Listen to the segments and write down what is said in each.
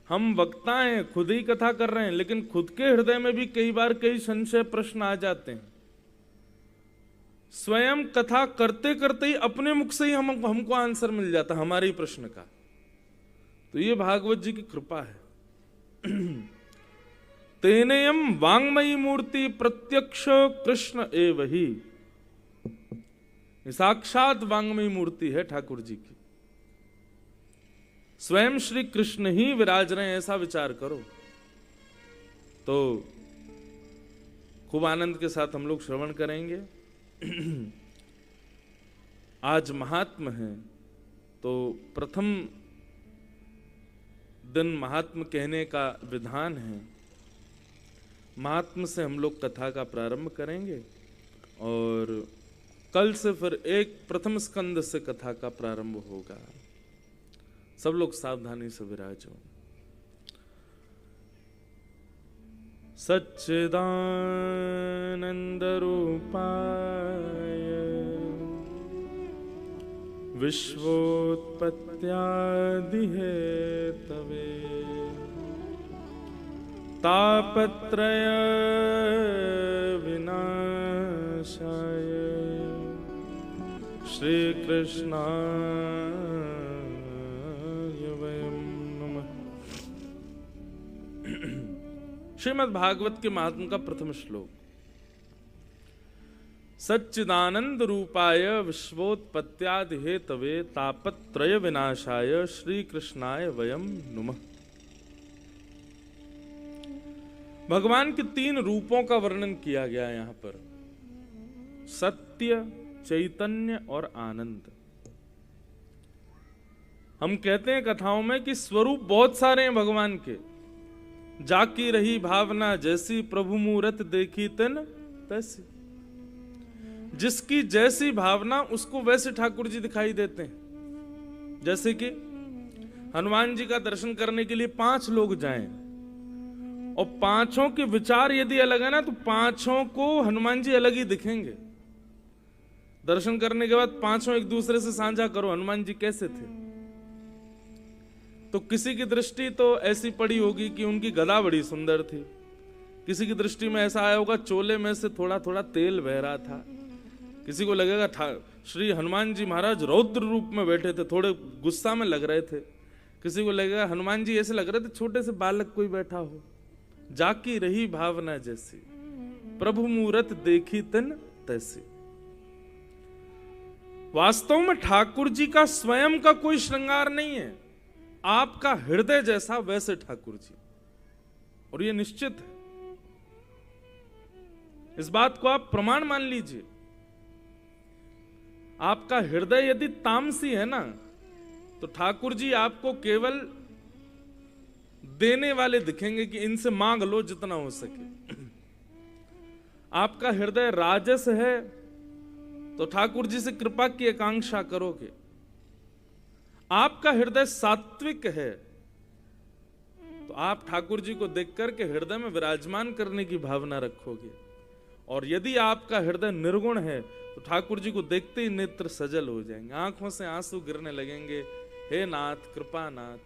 हम वक्ता हैं, खुद ही कथा कर रहे हैं, लेकिन खुद के हृदय में भी कई बार कई संशय प्रश्न आ जाते हैं। स्वयं कथा करते करते ही अपने मुख से ही हमको आंसर मिल जाता हमारे ही प्रश्न का। तो ये भागवत जी की कृपा है। तेनेयम वांगमयी मूर्ति प्रत्यक्ष कृष्ण एव ही। साक्षात वांगमयी मूर्ति है ठाकुर जी की, स्वयं श्री कृष्ण ही विराज रहे हैं, ऐसा विचार करो। तो खूब आनंद के साथ हम लोग श्रवण करेंगे। आज महात्म है, तो प्रथम दिन महात्म कहने का विधान है। महात्म से हम लोग कथा का प्रारंभ करेंगे और कल से फिर एक प्रथम स्कंद से कथा का प्रारंभ होगा। सब लोग सावधानी से विराजो। सच्चिदानंद रूपाय विश्वोत्पत्त्यादि हेतवे तापत्रय विनाशाय श्री कृष्णाय वयं नमः। श्रीमद् भागवत के महात्म का प्रथम श्लोक। सच्चिदानंद रूपाय विश्वोत्पत्त्यादि हेतवे तापत्रय विनाशाय श्री कृष्णाय वयं नुमः। भगवान के 3 रूपों का वर्णन किया गया यहां पर, सत्य, चैतन्य और आनंद। हम कहते हैं कथाओं में कि स्वरूप बहुत सारे हैं भगवान के। जाकी रही भावना जैसी, प्रभु मूरत देखी तिन तैसी। जिसकी जैसी भावना उसको वैसे ठाकुर जी दिखाई देते हैं। जैसे कि हनुमान जी का दर्शन करने के लिए 5 लोग जाएं और 5 के विचार यदि अलग है ना, तो 5 को हनुमान जी अलग ही दिखेंगे। दर्शन करने के बाद 5 एक दूसरे से साझा करो हनुमान जी कैसे थे, तो किसी की दृष्टि तो ऐसी पड़ी होगी कि उनकी गदा बड़ी सुंदर थी। किसी की दृष्टि में ऐसा आया होगा चोले में से थोड़ा थोड़ा तेल बह रहा था। किसी को लगेगा श्री हनुमान जी महाराज रौद्र रूप में बैठे थे, थोड़े गुस्सा में लग रहे थे। किसी को लगेगा हनुमान जी ऐसे लग रहे थे छोटे से बालक कोई बैठा हो। जाकी रही भावना जैसी, प्रभु मूरत देखी तिन तैसी। वास्तव में ठाकुर जी का स्वयं का कोई श्रृंगार नहीं है, आपका हृदय जैसा वैसे ठाकुर जी। और ये निश्चित है, इस बात को आप प्रमाण मान लीजिए। आपका हृदय यदि तामसी है ना, तो ठाकुर जी आपको केवल देने वाले दिखेंगे कि इनसे मांग लो जितना हो सके। आपका हृदय राजस है तो ठाकुर जी से कृपा की आकांक्षा करोगे। आपका हृदय सात्विक है तो आप ठाकुर जी को देख करके हृदय में विराजमान करने की भावना रखोगे। और यदि आपका हृदय निर्गुण है तो ठाकुर जी को देखते ही नेत्र सजल हो जाएंगे, आंखों से आंसू गिरने लगेंगे। हे नाथ, कृपा नाथ।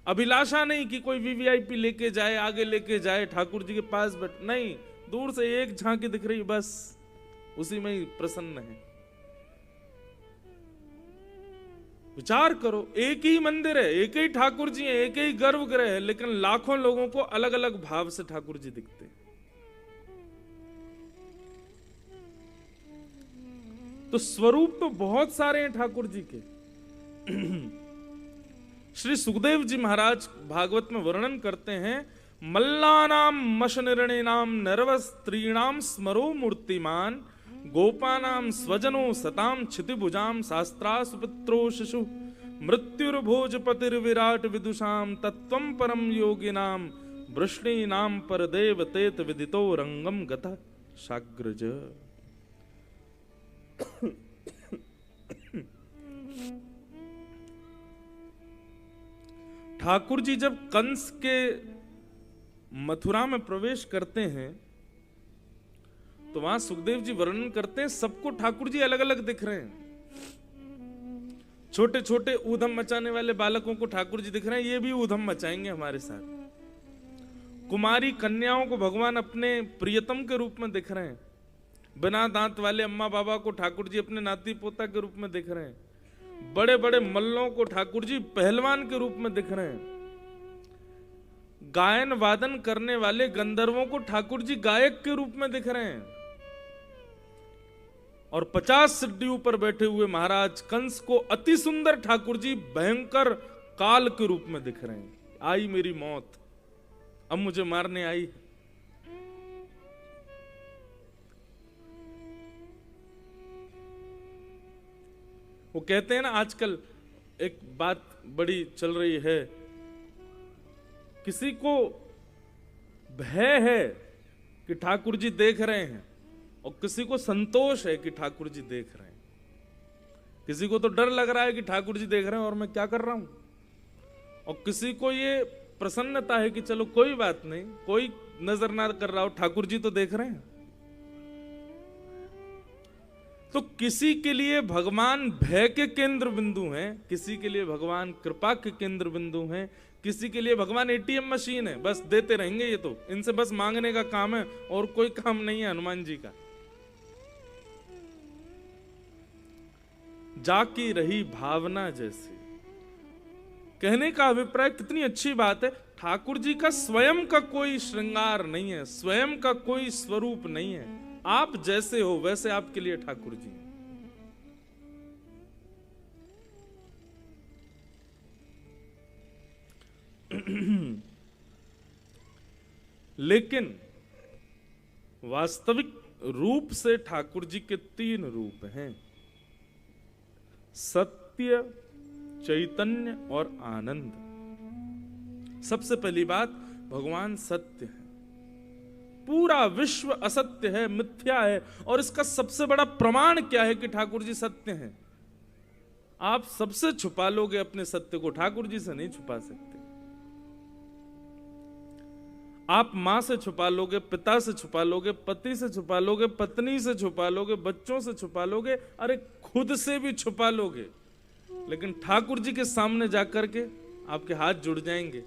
अभिलाषा नहीं कि कोई वीवीआईपी लेके जाए, आगे लेके जाए, ठाकुर जी के पास बैठ, नहीं, दूर से एक झांकी दिख रही बस, उसी में ही प्रसन्न है। विचार करो, एक ही मंदिर है, एक ही ठाकुर जी है, एक ही गर्भगृह है, लेकिन लाखों लोगों को अलग अलग भाव से ठाकुर जी दिखते हैं। तो स्वरूप तो बहुत सारे हैं ठाकुर जी के। श्री सुखदेव जी महाराज भागवत में वर्णन करते हैं, मल्लानाम मशनिर्णिनाम नरवस्त्रीणाम स्मरो मूर्तिमान गोपानाम स्वजनो सताम क्षितिभुजाम शास्त्रा सुपुत्रो शिशु मृत्युर्भोजपतिर्विराट विदुषाम तत्वं परम योगिनाम वृष्णीनाम परदेव तेत विदितो रंगम गतः शाग्रज। ठाकुर जी जब कंस के मथुरा में प्रवेश करते हैं तो वहां सुखदेव जी वर्णन करते हैं, सबको ठाकुर जी अलग अलग दिख रहे हैं। छोटे छोटे ऊधम मचाने वाले बालकों को ठाकुर जी दिख रहे हैं, ये भी ऊधम मचाएंगे हमारे साथ। कुमारी कन्याओं को भगवान अपने प्रियतम के रूप में दिख रहे हैं। बिना दांत वाले अम्मा बाबा को ठाकुर जी अपने नाती पोता के रूप में दिख रहे हैं। बड़े बड़े मल्लों को ठाकुर जी पहलवान के रूप में दिख रहे हैं। गायन वादन करने वाले गंधर्वों को ठाकुर जी गायक के रूप में दिख रहे हैं। और 50 सिड्डियों पर बैठे हुए महाराज कंस को अति सुंदर ठाकुर जी भयंकर काल के रूप में दिख रहे हैं। आई मेरी मौत, अब मुझे मारने आई। वो कहते हैं ना, आजकल एक बात बड़ी चल रही है, किसी को भय है कि ठाकुर जी देख रहे हैं और किसी को संतोष है कि ठाकुर जी देख रहे हैं। किसी को तो डर लग रहा है कि ठाकुर जी देख रहे हैं और मैं क्या कर रहा हूं, और किसी को ये प्रसन्नता है कि चलो कोई बात नहीं, कोई नजर ना कर रहा हो, ठाकुर जी तो देख रहे हैं। तो किसी के लिए भगवान भय के केंद्र बिंदु हैं, किसी के लिए भगवान कृपा के केंद्र बिंदु हैं, किसी के लिए भगवान एटीएम मशीन है, बस देते रहेंगे। ये तो इनसे बस मांगने का काम है और कोई काम नहीं है हनुमान जी का। जाकी रही भावना जैसी, कहने का अभिप्राय कितनी अच्छी बात है। ठाकुर जी का स्वयं का कोई श्रृंगार नहीं है, स्वयं का कोई स्वरूप नहीं है। आप जैसे हो वैसे आपके लिए ठाकुर जी हैं। लेकिन वास्तविक रूप से ठाकुर जी के 3 रूप हैं, सत्य, चैतन्य और आनंद। सबसे पहली बात, भगवान सत्य है। पूरा विश्व असत्य है, मिथ्या है, और इसका सबसे बड़ा प्रमाण क्या है कि ठाकुर जी सत्य हैं। आप सबसे छुपा लोगे अपने सत्य को, ठाकुर जी से नहीं छुपा सकते। आप मां से छुपा लोगे, पिता से छुपा लोगे, पति से छुपा लोगे, पत्नी से छुपा लोगे, बच्चों से छुपा लोगे, अरे खुद से भी छुपा लोगे, लेकिन ठाकुर जी के सामने जाकर के आपके हाथ जुड़ जाएंगे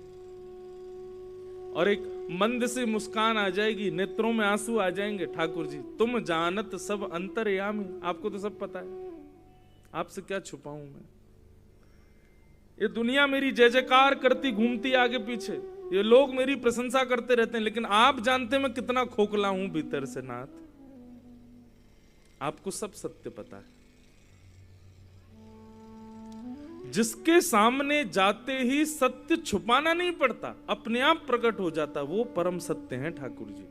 और एक मंद सी मुस्कान आ जाएगी, नेत्रों में आंसू आ जाएंगे। ठाकुर जी तुम जानत सब अंतर्यामी, आपको तो सब पता है, आपसे क्या छुपाऊं मैं। ये दुनिया मेरी जय जयकार करती घूमती आगे पीछे, ये लोग मेरी प्रशंसा करते रहते हैं, लेकिन आप जानते मैं कितना खोखला हूं भीतर से नाथ। आपको सब सत्य पता है। जिसके सामने जाते ही सत्य छुपाना नहीं पड़ता, अपने आप प्रकट हो जाता, वो परम सत्य हैं ठाकुर जी।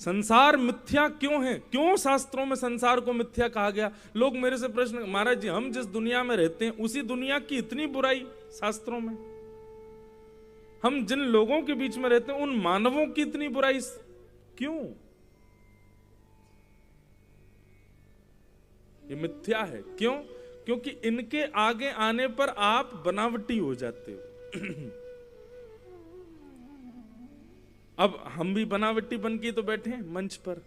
संसार मिथ्या क्यों है? क्यों शास्त्रों में संसार को मिथ्या कहा गया? लोग मेरे से प्रश्न, महाराज जी हम जिस दुनिया में रहते हैं उसी दुनिया की इतनी बुराई शास्त्रों में, हम जिन लोगों के बीच में रहते हैं उन मानवों की इतनी बुराई क्यों? ये मिथ्या है। क्यों? क्योंकि इनके आगे आने पर आप बनावटी हो जाते हो। अब हम भी बनावटी बन के तो बैठे हैं मंच पर।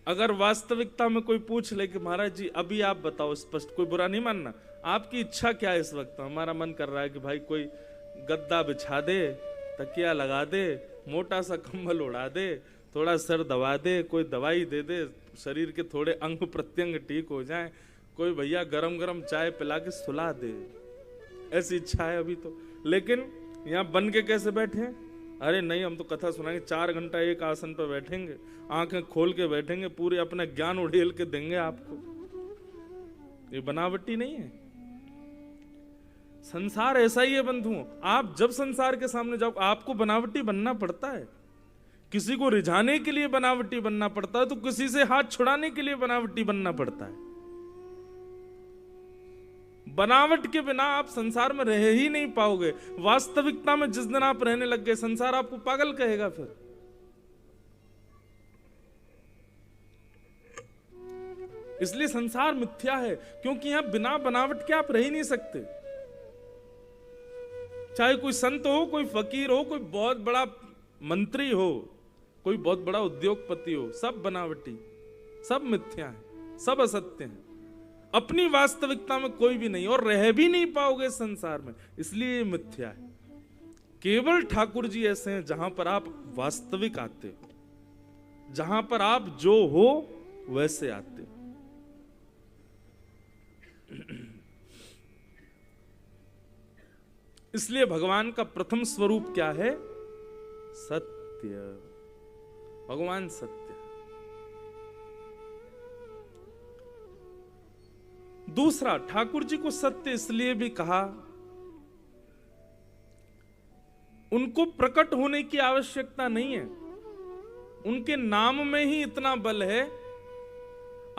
अगर वास्तविकता में कोई पूछ ले कि महाराज जी अभी आप बताओ स्पष्ट, कोई बुरा नहीं मानना, आपकी इच्छा क्या है इस वक्त? हमारा मन कर रहा है कि भाई कोई गद्दा बिछा दे, तकिया लगा दे, मोटा सा कंबल उड़ा दे, थोड़ा सर दबा दे, कोई दवाई दे दे, शरीर के थोड़े अंग प्रत्यंग ठीक हो जाएं, कोई भैया गरम गरम चाय पिला के सुला दे, ऐसी इच्छा है अभी तो। लेकिन यहाँ बन के कैसे बैठे हैं? अरे नहीं हम तो कथा सुनाएंगे, 4 घंटा एक आसन पर बैठेंगे, आंखें खोल के बैठेंगे, पूरे अपना ज्ञान उड़ेल के देंगे आपको। ये बनावटी नहीं है। संसार ऐसा ही है बंधुओं। आप जब संसार के सामने जाओ आपको बनावटी बनना पड़ता है। किसी को रिझाने के लिए बनावटी बनना पड़ता है, तो किसी से हाथ छुड़ाने के लिए बनावटी बनना पड़ता है। बनावट के बिना आप संसार में रह ही नहीं पाओगे। वास्तविकता में जिस दिन आप रहने लग गए, संसार आपको पागल कहेगा फिर। इसलिए संसार मिथ्या है, क्योंकि यहां बिना बनावट के आप रह ही नहीं सकते। चाहे कोई संत हो, कोई फकीर हो, कोई बहुत बड़ा मंत्री हो, कोई बहुत बड़ा उद्योगपति हो, सब बनावटी, सब मिथ्या है, सब असत्य है। अपनी वास्तविकता में कोई भी नहीं, और रह भी नहीं पाओगे संसार में, इसलिए ये मिथ्या है। केवल ठाकुर जी ऐसे हैं जहां पर आप वास्तविक आते हो, जहां पर आप जो हो वैसे आते हो। इसलिए भगवान का प्रथम स्वरूप क्या है? सत्य। भगवान सत्य। दूसरा, ठाकुर जी को सत्य इसलिए भी कहा, उनको प्रकट होने की आवश्यकता नहीं है, उनके नाम में ही इतना बल है।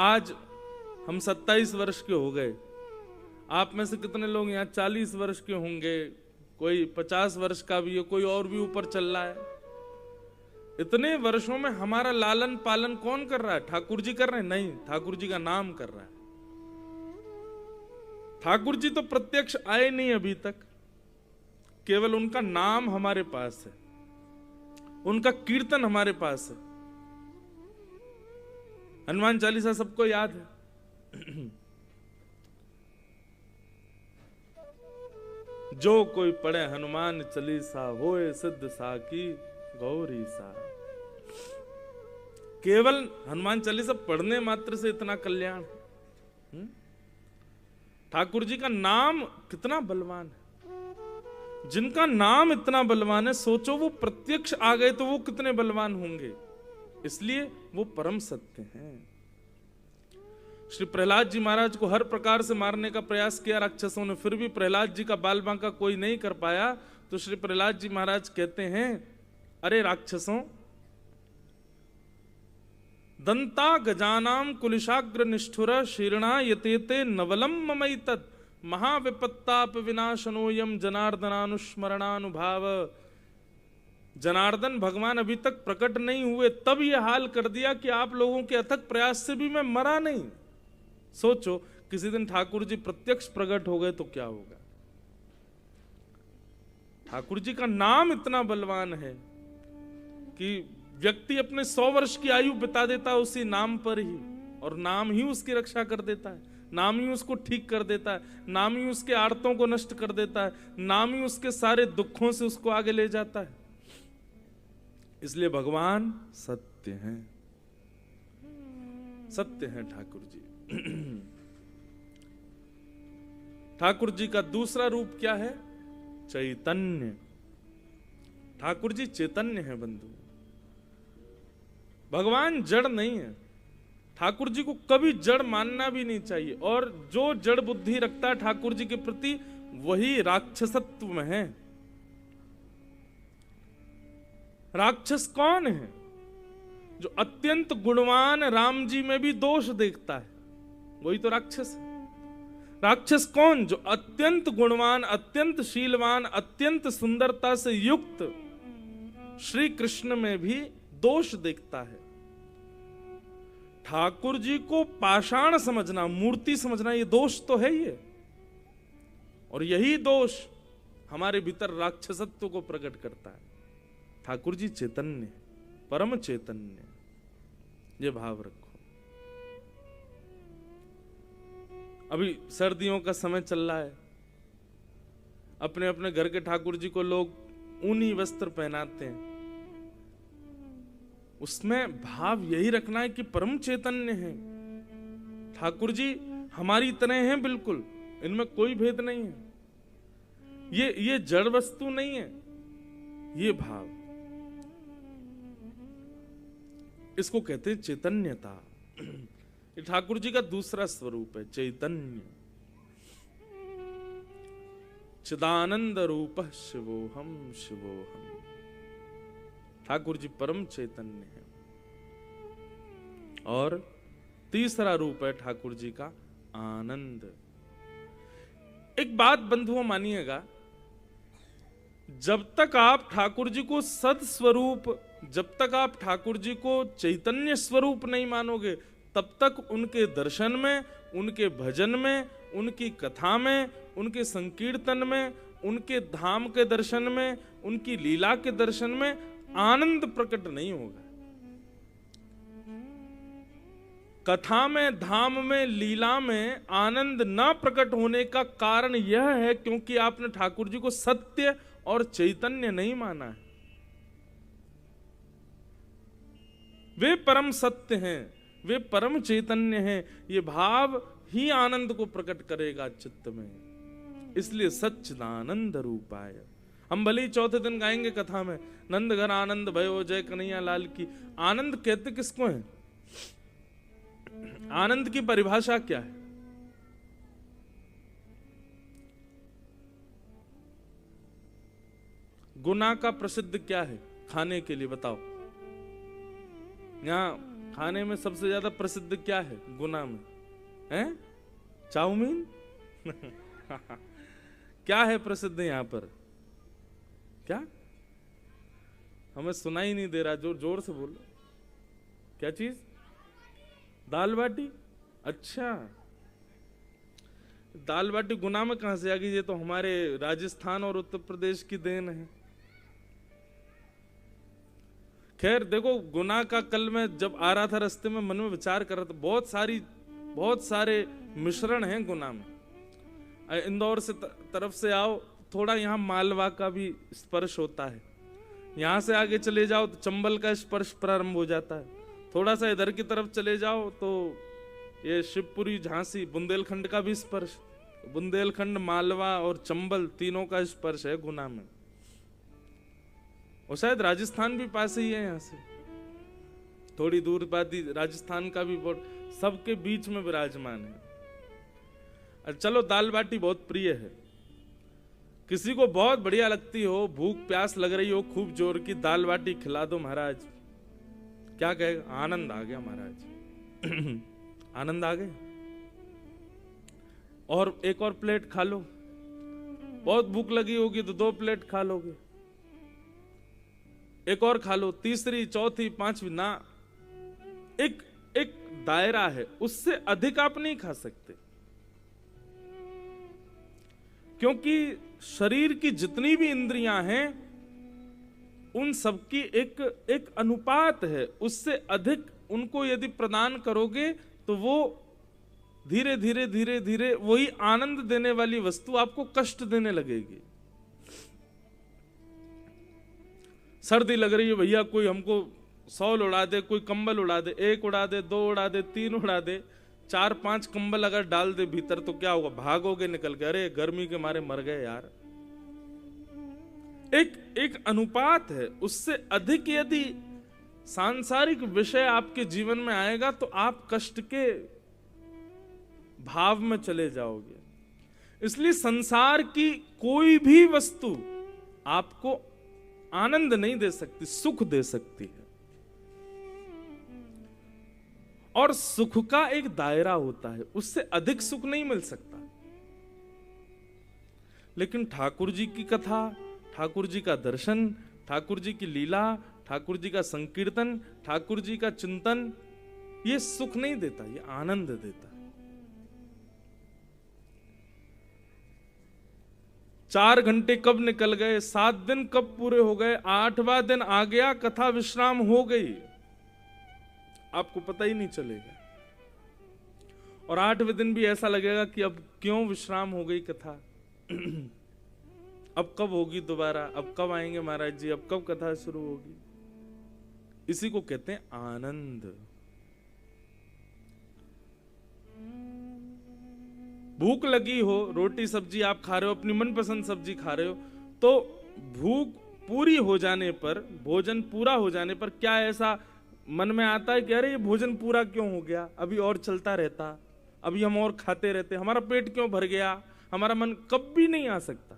आज हम 27 वर्ष के हो गए, आप में से कितने लोग यहाँ 40 वर्ष के होंगे, कोई 50 वर्ष का भी है, कोई और भी ऊपर चल रहा है। इतने वर्षों में हमारा लालन पालन कौन कर रहा है? ठाकुर जी कर रहे हैं? नहीं, ठाकुर जी का नाम कर रहा है। ठाकुर जी तो प्रत्यक्ष आए नहीं अभी तक, केवल उनका नाम हमारे पास है, उनका कीर्तन हमारे पास है। हनुमान चालीसा सबको याद है। जो कोई पढ़े हनुमान चालीसा होए सिद्ध साकी गौरी सा। केवल हनुमान चालीसा पढ़ने मात्र से इतना कल्याण। ठाकुर जी का नाम कितना बलवान है। जिनका नाम इतना बलवान है, सोचो वो प्रत्यक्ष आ गए तो वो कितने बलवान होंगे। इसलिए वो परम सत्य हैं। श्री प्रहलाद जी महाराज को हर प्रकार से मारने का प्रयास किया राक्षसों ने, फिर भी प्रहलाद जी का बाल बांका कोई नहीं कर पाया। तो श्री प्रहलाद जी महाराज कहते हैं, अरे राक्षसों, दंता गजानाम कुलिशाग्र निष्ठुर शीर्णा यतेते नवलम ममैतत् महाविपत्ताप विनाशनोयम जनार्दनानुस्मरणानुभाव। जनार्दन भगवान अभी तक प्रकट नहीं हुए, तब ये हाल कर दिया कि आप लोगों के अथक प्रयास से भी मैं मरा नहीं। सोचो किसी दिन ठाकुर जी प्रत्यक्ष प्रकट हो गए तो क्या होगा। ठाकुर जी का नाम इतना बलवान है कि व्यक्ति अपने 100 वर्ष की आयु बिता देता है उसी नाम पर ही, और नाम ही उसकी रक्षा कर देता है, नाम ही उसको ठीक कर देता है, नाम ही उसके आर्तों को नष्ट कर देता है, नाम ही उसके सारे दुखों से उसको आगे ले जाता है। इसलिए भगवान सत्य हैं, सत्य हैं ठाकुर जी। ठाकुर जी का दूसरा रूप क्या है? चैतन्य। ठाकुर जी चैतन्य है बंधु, भगवान जड़ नहीं है। ठाकुर जी को कभी जड़ मानना भी नहीं चाहिए, और जो जड़ बुद्धि रखता है ठाकुर जी के प्रति वही राक्षसत्व में है। राक्षस कौन है? जो अत्यंत गुणवान राम जी में भी दोष देखता है, वही तो राक्षस है। राक्षस कौन? जो अत्यंत गुणवान, अत्यंत शीलवान, अत्यंत सुंदरता से युक्त श्री कृष्ण में भी दोष देखता है। ठाकुर जी को पाषाण समझना, मूर्ति समझना, ये दोष तो है ये, और यही दोष हमारे भीतर राक्षसत्व को प्रकट करता है। ठाकुर जी चैतन्य, परम चैतन्य, ये भाव रखो। अभी सर्दियों का समय चल रहा है, अपने अपने घर के ठाकुर जी को लोग ऊनी वस्त्र पहनाते हैं। उसमें भाव यही रखना है कि परम चैतन्य है ठाकुर जी, हमारी तरह हैं बिल्कुल, इनमें कोई भेद नहीं है, ये जड़ वस्तु नहीं है। ये भाव, इसको कहते हैं चैतन्यता। ये ठाकुर जी का दूसरा स्वरूप है, चैतन्य। चिदानंद रूप शिवोहम शिवोहम। ठाकुर जी परम चैतन्य है। और तीसरा रूप है ठाकुर जी का आनंद। एक बात बंधुओं मानिएगा, जब तक आप ठाकुर जी को सद स्वरूप, जब तक आप ठाकुर जी को चैतन्य स्वरूप नहीं मानोगे, तब तक उनके दर्शन में, उनके भजन में, उनकी कथा में, उनके संकीर्तन में, उनके धाम के दर्शन में, उनकी लीला के दर्शन में आनंद प्रकट नहीं होगा। कथा में, धाम में, लीला में आनंद न प्रकट होने का कारण यह है क्योंकि आपने ठाकुर जी को सत्य और चैतन्य नहीं माना है। वे परम सत्य हैं, वे परम चैतन्य हैं। ये भाव ही आनंद को प्रकट करेगा चित्त में, इसलिए सच्चिदानंद रूपाय। हम भले ही चौथे दिन गाएंगे कथा में, नंद घर आनंद भयो जय कन्हैया लाल की। आनंद कहते किसको है? आनंद की परिभाषा क्या है? गुना का प्रसिद्ध क्या है खाने के लिए, बताओ। यहाँ खाने में सबसे ज्यादा प्रसिद्ध क्या है गुना में? हैं? चाउमीन? क्या है प्रसिद्ध यहाँ पर? क्या? हमें सुनाई नहीं दे रहा, जोर जोर से बोलो। क्या चीज? दाल बाटी? अच्छा, दाल बाटी गुना में कहां से आ गई? ये तो हमारे राजस्थान और उत्तर प्रदेश की देन है। खैर देखो, गुना का कल मैं जब आ रहा था रास्ते में मन में विचार कर रहा था, बहुत सारे मिश्रण हैं गुना में। इंदौर से तरफ से आओ, थोड़ा यहाँ मालवा का भी स्पर्श होता है। यहाँ से आगे चले जाओ तो चंबल का स्पर्श प्रारंभ हो जाता है। थोड़ा सा इधर की तरफ चले जाओ तो ये शिवपुरी, झांसी, बुंदेलखंड का भी स्पर्श। बुंदेलखंड, मालवा और चंबल तीनों का स्पर्श है गुना में। और शायद राजस्थान भी पास ही है, यहाँ से थोड़ी दूर बाद ही राजस्थान का भी बोर्ड, सबके बीच में विराजमान है। चलो, दाल बाटी बहुत प्रिय है। किसी को बहुत बढ़िया लगती हो, भूख प्यास लग रही हो खूब जोर की, दाल बाटी खिला दो महाराज, क्या कहेगा? आनंद आ गया महाराज। आनंद आ गया। और एक और प्लेट खा लो। बहुत भूख लगी होगी तो 2 प्लेट खा लोगे, एक और खा लो, तीसरी, चौथी, पांचवी ना। एक दायरा है, उससे अधिक आप नहीं खा सकते, क्योंकि शरीर की जितनी भी इंद्रियां हैं उन सबकी एक अनुपात है। उससे अधिक उनको यदि प्रदान करोगे तो वो धीरे धीरे धीरे धीरे वही आनंद देने वाली वस्तु आपको कष्ट देने लगेगी। सर्दी लग रही है भैया, कोई हमको शॉल उड़ा दे, कोई कंबल उड़ा दे, 1 उड़ा दे, 2 उड़ा दे, 3 उड़ा दे, 4-5 कंबल अगर डाल दे भीतर तो क्या होगा? भागोगे निकल के, अरे गर्मी के मारे मर गए यार। एक अनुपात है, उससे अधिक यदि सांसारिक विषय आपके जीवन में आएगा तो आप कष्ट के भाव में चले जाओगे। इसलिए संसार की कोई भी वस्तु आपको आनंद नहीं दे सकती, सुख दे सकती है। और सुख का एक दायरा होता है, उससे अधिक सुख नहीं मिल सकता। लेकिन ठाकुर जी की कथा, ठाकुर जी का दर्शन, ठाकुर जी की लीला, ठाकुर जी का संकीर्तन, ठाकुर जी का चिंतन, ये सुख नहीं देता, ये आनंद देता है। 4 घंटे कब निकल गए, 7 दिन कब पूरे हो गए, 8वां दिन आ गया, कथा विश्राम हो गई, आपको पता ही नहीं चलेगा। और 8वें दिन भी ऐसा लगेगा कि अब क्यों विश्राम हो गई कथा, अब कब होगी दोबारा, अब कब आएंगे महाराज जी, अब कब कथा शुरू होगी। इसी को कहते हैं आनंद। भूख लगी हो, रोटी सब्जी आप खा रहे हो, अपनी मनपसंद सब्जी खा रहे हो, तो भूख पूरी हो जाने पर, भोजन पूरा हो जाने पर क्या ऐसा मन में आता है कि अरे ये भोजन पूरा क्यों हो गया, अभी और चलता रहता, अभी हम और खाते रहते, हमारा पेट क्यों भर गया? हमारा मन कभी नहीं आ सकता।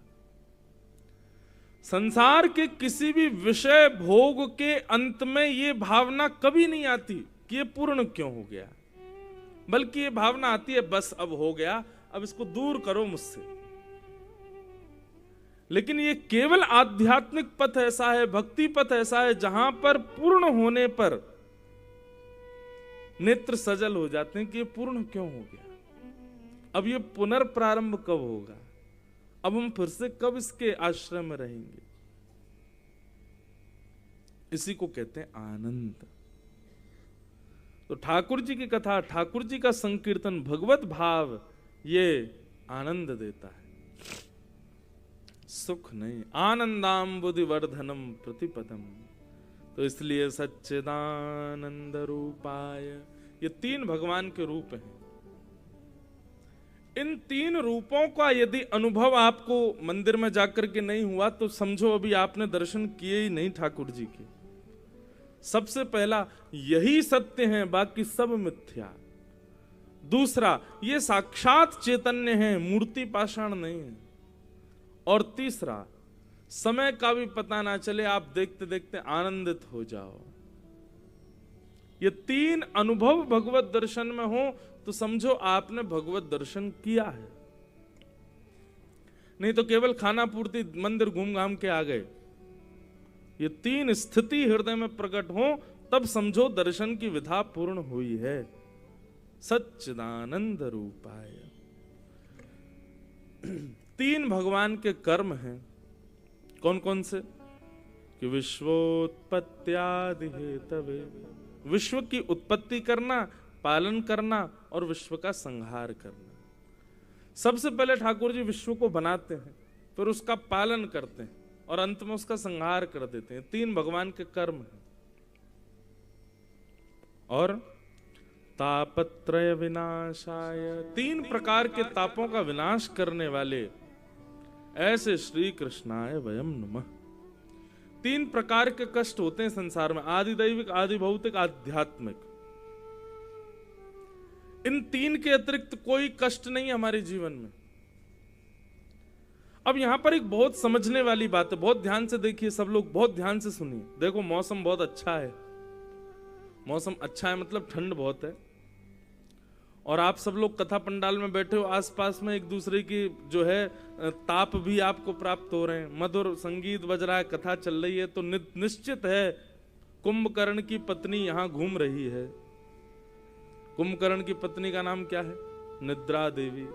संसार के किसी भी विषय भोग के अंत में ये भावना कभी नहीं आती कि ये पूर्ण क्यों हो गया, बल्कि ये भावना आती है बस अब हो गया, अब इसको दूर करो मुझसे। लेकिन ये केवल आध्यात्मिक पथ ऐसा है, भक्ति पथ ऐसा है, जहां पर पूर्ण होने पर नेत्र सजल हो जाते हैं कि ये पूर्ण क्यों हो गया, अब ये पुनर्प्रारंभ कब होगा, अब हम फिर से कब इसके आश्रय में रहेंगे। इसी को कहते हैं आनंद। तो ठाकुर जी की कथा, ठाकुर जी का संकीर्तन, भगवत भाव, ये आनंद देता है, सुख नहीं। आनंदाम बुद्धिवर्धनम प्रतिपदम। तो इसलिए सच्चिदानंद रूपाय, ये तीन भगवान के रूप हैं। इन तीन रूपों का यदि अनुभव आपको मंदिर में जाकर के नहीं हुआ तो समझो अभी आपने दर्शन किए ही नहीं ठाकुर जी के। सबसे पहला यही सत्य है, बाकी सब मिथ्या। दूसरा, ये साक्षात चैतन्य है, मूर्ति पाषाण नहीं है। और तीसरा, समय का भी पता ना चले, आप देखते देखते आनंदित हो जाओ। ये तीन अनुभव भगवत दर्शन में हो तो समझो आपने भगवत दर्शन किया है। नहीं तो केवल खाना पूर्ति मंदिर घूम घाम के आ गए। ये तीन स्थिति हृदय में प्रकट हो तब समझो दर्शन की विधा पूर्ण हुई है। सच्चिदानंद रूपाय। तीन भगवान के कर्म हैं। कौन कौन से? कि विश्वोत्पत्त्यादि हेतवे, विश्व की उत्पत्ति करना, पालन करना और विश्व का संहार करना। सबसे पहले ठाकुर जी विश्व को बनाते हैं, फिर उसका पालन करते हैं और अंत में उसका संहार कर देते हैं। तीन भगवान के कर्म हैं। और तापत्रय विनाशाय, तीन प्रकार के तापों का विनाश करने वाले ऐसे श्री कृष्णाय वयम नमः। तीन प्रकार के कष्ट होते हैं संसार में, आदि दैविक, आदि भौतिक, आध्यात्मिक। इन तीन के अतिरिक्त कोई कष्ट नहीं हमारे जीवन में। अब यहां पर एक बहुत समझने वाली बात है, बहुत ध्यान से देखिए सब लोग, बहुत ध्यान से सुनिए। देखो मौसम बहुत अच्छा है, मौसम अच्छा है मतलब ठंड बहुत है, और आप सब लोग कथा पंडाल में बैठे हो, आसपास में एक दूसरे की जो है ताप भी आपको प्राप्त हो रहे हैं, मधुर संगीत बज रहा है, कथा चल रही है, तो निश्चित है कुंभकर्ण की पत्नी यहां घूम रही है। कुंभकर्ण की पत्नी का नाम क्या है? निद्रा देवी।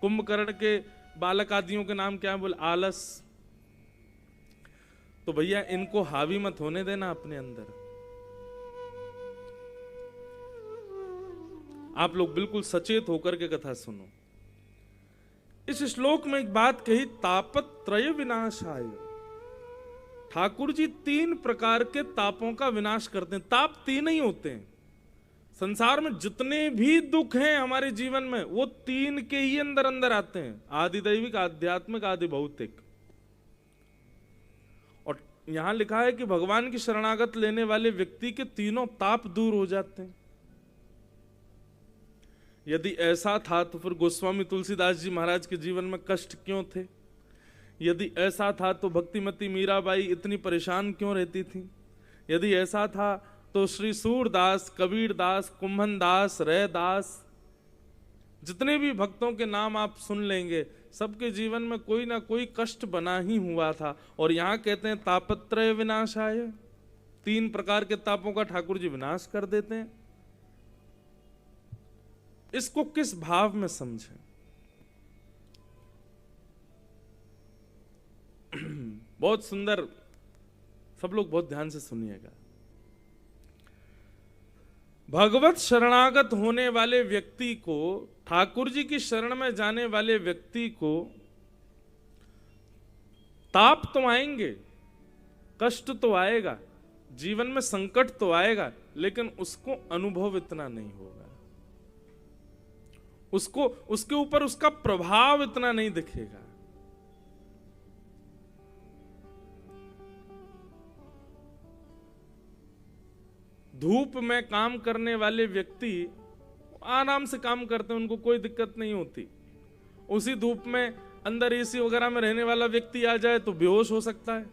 कुंभकर्ण के बालक आदियों के नाम क्या है? बोले आलस। तो भैया इनको हावी मत होने देना अपने अंदर। आप लोग बिल्कुल सचेत होकर के कथा सुनो। इस श्लोक में एक बात कही, तापत्रय विनाशाय। ठाकुर जी तीन प्रकार के तापों का विनाश करते हैं। ताप तीन ही होते हैं संसार में, जितने भी दुख हैं हमारे जीवन में वो तीन के ही अंदर अंदर आते हैं, आदि दैविक, आध्यात्मिक, आदि भौतिक। और यहां लिखा है कि भगवान की शरणागत लेने वाले व्यक्ति के तीनों ताप दूर हो जाते हैं। यदि ऐसा था तो फिर गोस्वामी तुलसीदास जी महाराज के जीवन में कष्ट क्यों थे? यदि ऐसा था तो भक्तिमती मीराबाई इतनी परेशान क्यों रहती थी? यदि ऐसा था तो श्री सूरदास, कबीर दास, कुंभन दास, रैदास, जितने भी भक्तों के नाम आप सुन लेंगे, सबके जीवन में कोई ना कोई कष्ट बना ही हुआ था। और यहां कहते हैं तापत्रय विनाशाय, तीन प्रकार के तापों का ठाकुर जी विनाश कर देते हैं। इसको किस भाव में समझें? बहुत सुंदर, सब लोग बहुत ध्यान से सुनिएगा। भगवत शरणागत होने वाले व्यक्ति को, ठाकुर जी की शरण में जाने वाले व्यक्ति को ताप तो आएंगे, कष्ट तो आएगा, जीवन में संकट तो आएगा, लेकिन उसको अनुभव इतना नहीं होगा, उसको उसके ऊपर उसका प्रभाव इतना नहीं दिखेगा। धूप में काम करने वाले व्यक्ति आराम से काम करते हैं, उनको कोई दिक्कत नहीं होती। उसी धूप में अंदर एसी वगैरह में रहने वाला व्यक्ति आ जाए तो बेहोश हो सकता है,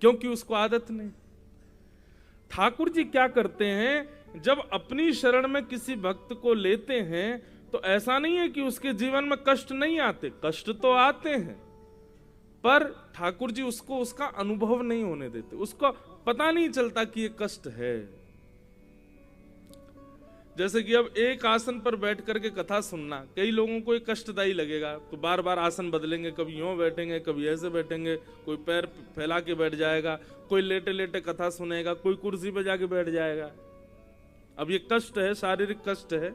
क्योंकि उसको आदत नहीं। ठाकुर जी क्या करते हैं, जब अपनी शरण में किसी भक्त को लेते हैं तो ऐसा नहीं है कि उसके जीवन में कष्ट नहीं आते, कष्ट तो आते हैं, पर ठाकुर जी उसको उसका अनुभव नहीं होने देते, उसको पता नहीं चलता कि ये कष्ट है। जैसे कि अब एक आसन पर बैठ करके कथा सुनना कई लोगों को एक कष्टदायी लगेगा, तो बार बार आसन बदलेंगे, कभी यूं बैठेंगे, कभी ऐसे बैठेंगे, कोई पैर फैला के बैठ जाएगा, कोई लेटे लेटे कथा सुनेगा, कोई कुर्सी पे जाके बैठ जाएगा। अब ये कष्ट है, शारीरिक कष्ट है।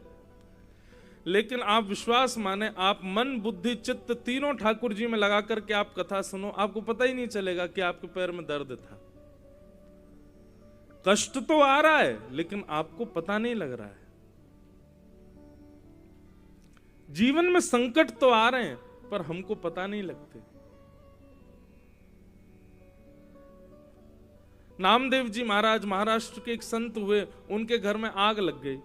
लेकिन आप विश्वास माने, आप मन बुद्धि चित्त तीनों ठाकुर जी में लगा करके आप कथा सुनो, आपको पता ही नहीं चलेगा कि आपके पैर में दर्द था। कष्ट तो आ रहा है लेकिन आपको पता नहीं लग रहा है। जीवन में संकट तो आ रहे हैं पर हमको पता नहीं लगते। नामदेव जी महाराज महाराष्ट्र के एक संत हुए, उनके घर में आग लग गई।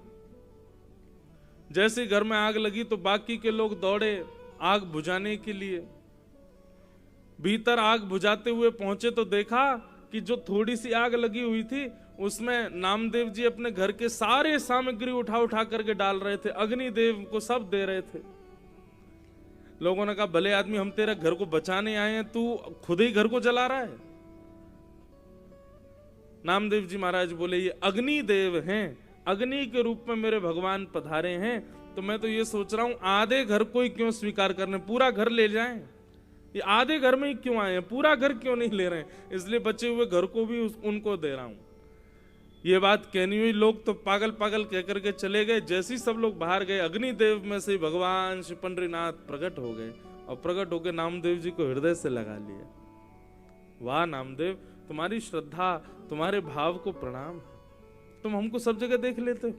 जैसे घर में आग लगी तो बाकी के लोग दौड़े आग बुझाने के लिए। भीतर आग बुझाते हुए पहुंचे तो देखा कि जो थोड़ी सी आग लगी हुई थी उसमें नामदेव जी अपने घर के सारे सामग्री उठा उठा करके डाल रहे थे, अग्निदेव को सब दे रहे थे। लोगों ने कहा, भले आदमी, हम तेरे घर को बचाने आए हैं, तू खुद ही घर को जला रहा है। नामदेव जी महाराज बोले, ये अग्निदेव हैं, अग्नि के रूप में मेरे भगवान पधारे हैं, तो मैं तो ये सोच रहा हूं आधे घर को ही क्यों स्वीकार करने, पूरा घर ले जाएं। ये आधे घर में ही क्यों आए हैं, पूरा घर क्यों नहीं ले रहे हैं, इसलिए बचे हुए घर को भी उनको दे रहा हूं। ये बात कहनी हुई, लोग तो पागल पागल कह करके चले गए। जैसे ही सब लोग बाहर गए, अग्निदेव में से भगवान श्री पंडरीनाथ प्रकट हो गए और प्रकट होकर नामदेव जी को हृदय से लगा लिया। वाह नामदेव, तुम्हारी श्रद्धा, तुम्हारे भाव को प्रणाम, तुम हमको सब जगह देख लेते हो।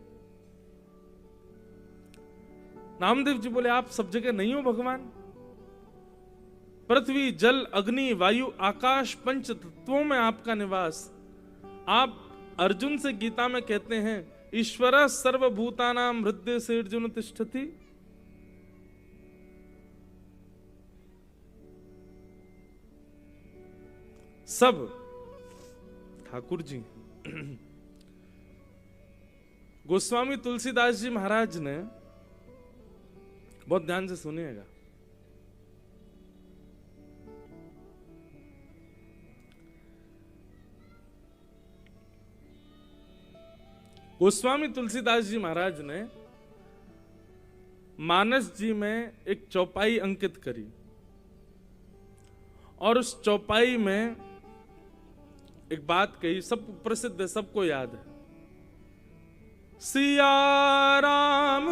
नामदेव जी बोले, आप सब जगह नहीं हो भगवान। पृथ्वी जल अग्नि वायु आकाश पंच तत्वों में आपका निवास। आप अर्जुन से गीता में कहते हैं, ईश्वर सर्वभूतानां हृदय से अर्जुन तिष्ठति। सब ठाकुर जी। गोस्वामी तुलसीदास जी महाराज ने, बहुत ध्यान से सुनिएगा, गोस्वामी तुलसीदास जी महाराज ने मानस जी में एक चौपाई अंकित करी और उस चौपाई में एक बात कही, सब प्रसिद्ध है, सबको याद है। सिया राम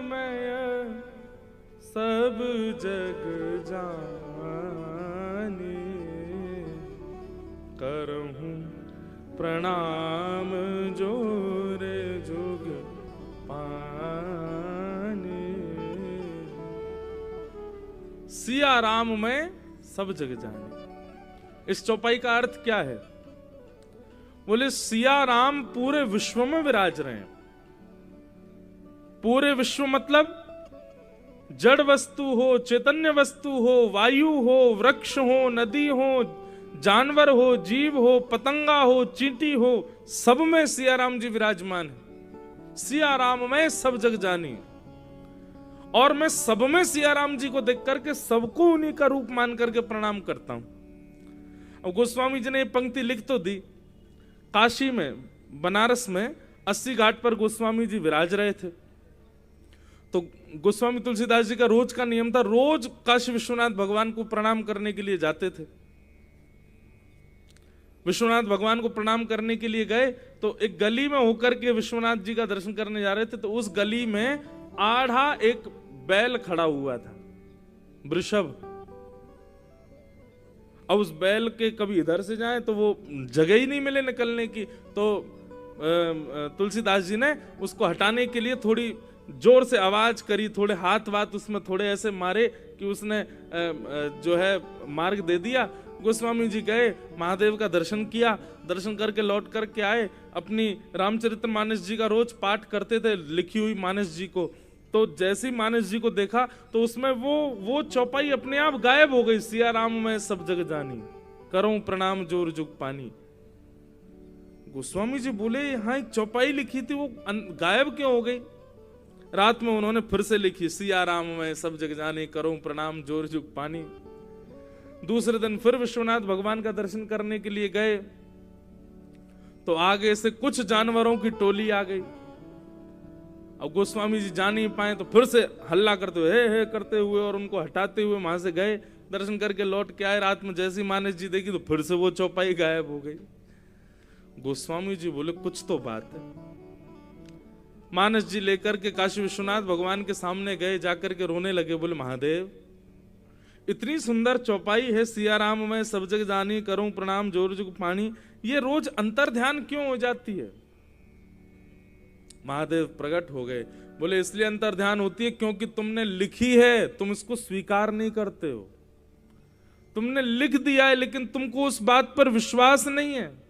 मैं सब जग जानी, करहूं प्रणाम जोरे जुग पानी। सिया राम में सब जग जाने, इस चौपाई का अर्थ क्या है? बोले, सिया राम पूरे विश्व में विराज रहे हैं। पूरे विश्व मतलब जड़ वस्तु हो, चैतन्य वस्तु हो, वायु हो, वृक्ष हो, नदी हो, जानवर हो, जीव हो, पतंगा हो, चींटी हो, सब में सिया राम जी विराजमान है। सिया राम में सब जग जानी, और मैं सब में सिया राम जी को देख करके सबको उन्हीं का रूप मान करके प्रणाम करता हूं। अब गोस्वामी जी ने ये पंक्ति लिख तो दी। काशी में, बनारस में 80 घाट पर गोस्वामी जी विराज रहे थे, तो गोस्वामी तुलसीदास जी का रोज का नियम था, रोज काशी विश्वनाथ भगवान को प्रणाम करने के लिए जाते थे। विश्वनाथ भगवान को प्रणाम करने के लिए गए तो एक गली में होकर के विश्वनाथ जी का दर्शन करने जा रहे थे, तो उस गली में आधा एक बैल खड़ा हुआ था, वृषभ। अब उस बैल के कभी इधर से जाए तो वो जगह ही नहीं मिले निकलने की, तो तुलसीदास जी ने उसको हटाने के लिए थोड़ी जोर से आवाज करी, थोड़े हाथ वाथ उसमें थोड़े ऐसे मारे कि उसने जो है मार्ग दे दिया। गोस्वामी जी गए, महादेव का दर्शन किया, दर्शन करके लौट करके आए। अपनी रामचरितमानस जी का रोज पाठ करते थे, लिखी हुई मानस जी को। तो जैसे ही मानस जी को देखा तो उसमें वो चौपाई अपने आप गायब हो गई। सिया राम में सब जग जानी, करूं प्रणाम जोर जुग पानी। गोस्वामी जी बोले, यहाँ एक चौपाई लिखी थी, वो गायब क्यों हो गई? रात में उन्होंने फिर से लिखी, सिया राम में सब जग जानी, करूं प्रणाम जोर जुग पानी। दूसरे दिन फिर विश्वनाथ भगवान का दर्शन करने के लिए गए तो आगे से कुछ जानवरों की टोली आ गई। अब गोस्वामी जी जा नहीं पाए तो फिर से हल्ला करते हुए हे करते हुए और उनको हटाते हुए वहां से गए, दर्शन करके लौट के आए। रात में जैसी मानस जी देखी तो फिर से वो चौपाई गायब हो गई। गोस्वामी जी बोले कुछ तो बात है। मानस जी लेकर के काशी विश्वनाथ भगवान के सामने गए, जाकर के रोने लगे, बोले महादेव इतनी सुंदर चौपाई है, सिया राम मैं सब जग जानी करूं प्रणाम जोर जुग पानी, ये रोज अंतर ध्यान क्यों हो जाती है? महादेव प्रकट हो गए, बोले इसलिए अंतर ध्यान होती है क्योंकि तुमने लिखी है, तुम इसको स्वीकार नहीं करते हो। तुमने लिख दिया है लेकिन तुमको उस बात पर विश्वास नहीं है।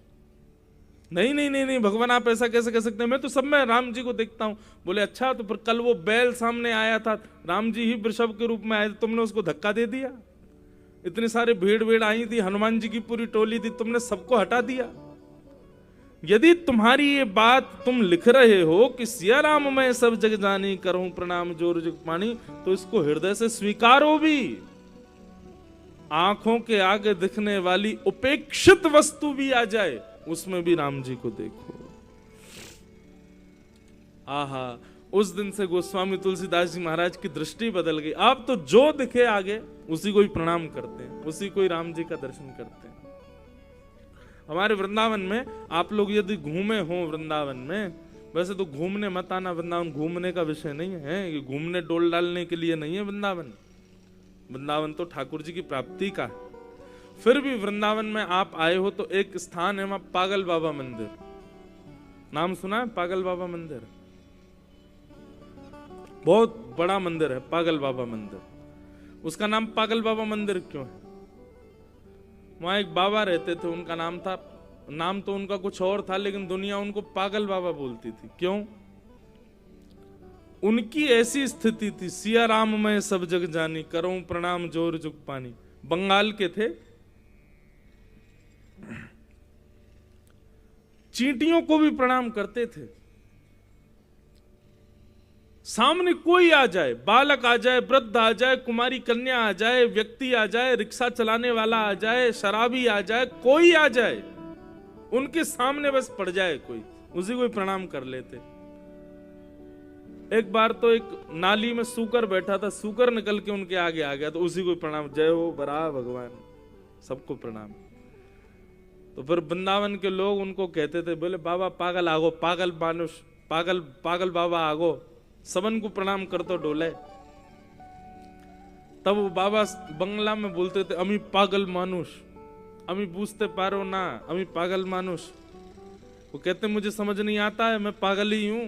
नहीं नहीं नहीं नहीं भगवान आप ऐसा कैसे कह सकते हैं, मैं तो सब में राम जी को देखता हूं। बोले अच्छा, तो फिर कल वो बैल सामने आया था, राम जी ही वृषभ के रूप में आए, तुमने उसको धक्का दे दिया। इतनी सारी भीड़ आई थी, हनुमान जी की पूरी टोली थी, तुमने सबको हटा दिया। यदि तुम्हारी ये बात तुम लिख रहे हो कि सिया राम मैं सब जग जानी करूं प्रणाम जोर जुग पानी, तो इसको हृदय से स्वीकारो भी। आंखों के आगे दिखने वाली उपेक्षित वस्तु भी आ जाए, उसमें भी राम जी को देखो। आहा, उस दिन से गोस्वामी तुलसीदास जी महाराज की दृष्टि बदल गई। आप तो जो दिखे आगे उसी को ही प्रणाम करते हैं, उसी को ही राम जी का दर्शन करते हैं। हमारे वृंदावन में आप लोग यदि घूमे हो वृंदावन में, वैसे तो घूमने मत आना, वृंदावन घूमने का विषय नहीं है, ये घूमने डोल डालने के लिए नहीं है वृंदावन। वृंदावन तो ठाकुर जी की प्राप्ति का है। फिर भी वृंदावन में आप आए हो तो एक स्थान है वहां पागल बाबा मंदिर। नाम सुना है पागल बाबा मंदिर? बहुत बड़ा मंदिर है पागल बाबा मंदिर। उसका नाम पागल बाबा मंदिर क्यों है? वहां एक बाबा रहते थे, उनका नाम तो उनका कुछ और था, लेकिन दुनिया उनको पागल बाबा बोलती थी। क्यों? उनकी ऐसी स्थिति थी, सिया राम मैं सब जग जानी करूं प्रणाम जोर जुग पानी। बंगाल के थे, चींटियों को भी प्रणाम करते थे। सामने कोई आ जाए, बालक आ जाए, वृद्ध आ जाए, कुमारी कन्या आ जाए, व्यक्ति आ जाए, रिक्शा चलाने वाला आ जाए, शराबी आ जाए, कोई आ जाए, उनके सामने बस पड़ जाए कोई, उसी को प्रणाम कर लेते। एक बार तो एक नाली में सूकर बैठा था, सूकर निकल के उनके आगे आ गया तो उसी को प्रणाम, जय हो बरा भगवान, सबको प्रणाम। तो फिर वृंदावन के लोग उनको कहते थे, बोले बाबा पागल आगो, पागल मानुष, पागल बाबा आगो, सबन को प्रणाम कर तो डोले। तब वो बाबा बंगला में बोलते थे, अमी पागल मानुष, अमी पूछते पारो ना, अमी पागल मानुष। वो कहते मुझे समझ नहीं आता है, मैं पागल ही हूं,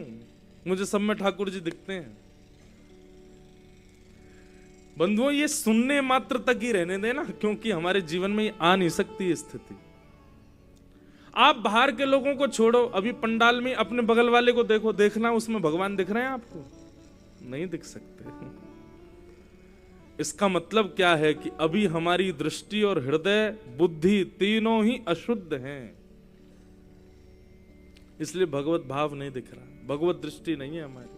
मुझे सब में ठाकुर जी दिखते हैं। बंधुओं ये सुनने मात्र तक ही रहने देना, क्योंकि हमारे जीवन में आ नहीं सकती स्थिति। आप बाहर के लोगों को छोड़ो, अभी पंडाल में अपने बगल वाले को देखो, देखना उसमें भगवान दिख रहे हैं आपको? नहीं दिख सकते। इसका मतलब क्या है कि अभी हमारी दृष्टि और हृदय बुद्धि तीनों ही अशुद्ध हैं, इसलिए भगवत भाव नहीं दिख रहा, भगवत दृष्टि नहीं है हमारी।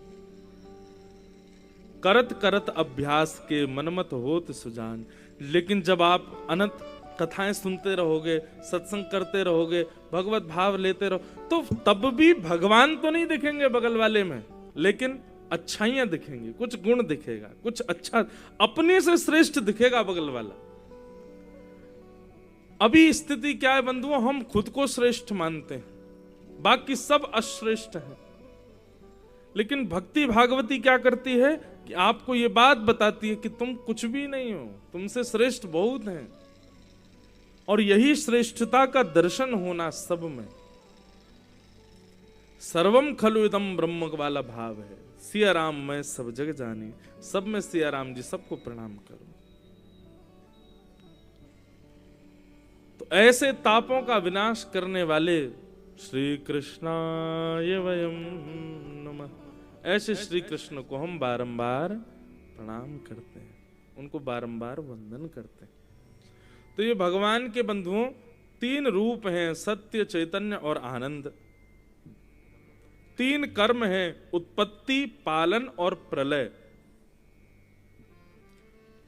करत करत अभ्यास के मनमत होत सुजान। लेकिन जब आप अनंत कथाएं सुनते रहोगे, सत्संग करते रहोगे, भगवत भाव लेते रहो, तो तब भी भगवान तो नहीं दिखेंगे बगल वाले में, लेकिन अच्छाइयां दिखेंगी, कुछ गुण दिखेगा, कुछ अच्छा अपने से श्रेष्ठ दिखेगा बगल वाला। अभी स्थिति क्या है बंधुओं, हम खुद को श्रेष्ठ मानते हैं, बाकी सब अश्रेष्ठ हैं। लेकिन भक्ति भागवती क्या करती है कि आपको ये बात बताती है कि तुम कुछ भी नहीं हो, तुमसे श्रेष्ठ बहुत हैं। और यही श्रेष्ठता का दर्शन होना सब में। सर्वम खलु इदम ब्रह्म वाला भाव है। सिया राम मैं सब जग जानी, सब में सिया राम जी, सबको प्रणाम करो। तो ऐसे तापों का विनाश करने वाले श्री कृष्णाय वयम नमः, ऐसे श्री कृष्ण को हम बारंबार प्रणाम करते हैं, उनको बारंबार वंदन करते हैं। तो ये भगवान के बंधुओं तीन रूप हैं, सत्य, चैतन्य और आनंद। तीन कर्म हैं, उत्पत्ति, पालन और प्रलय।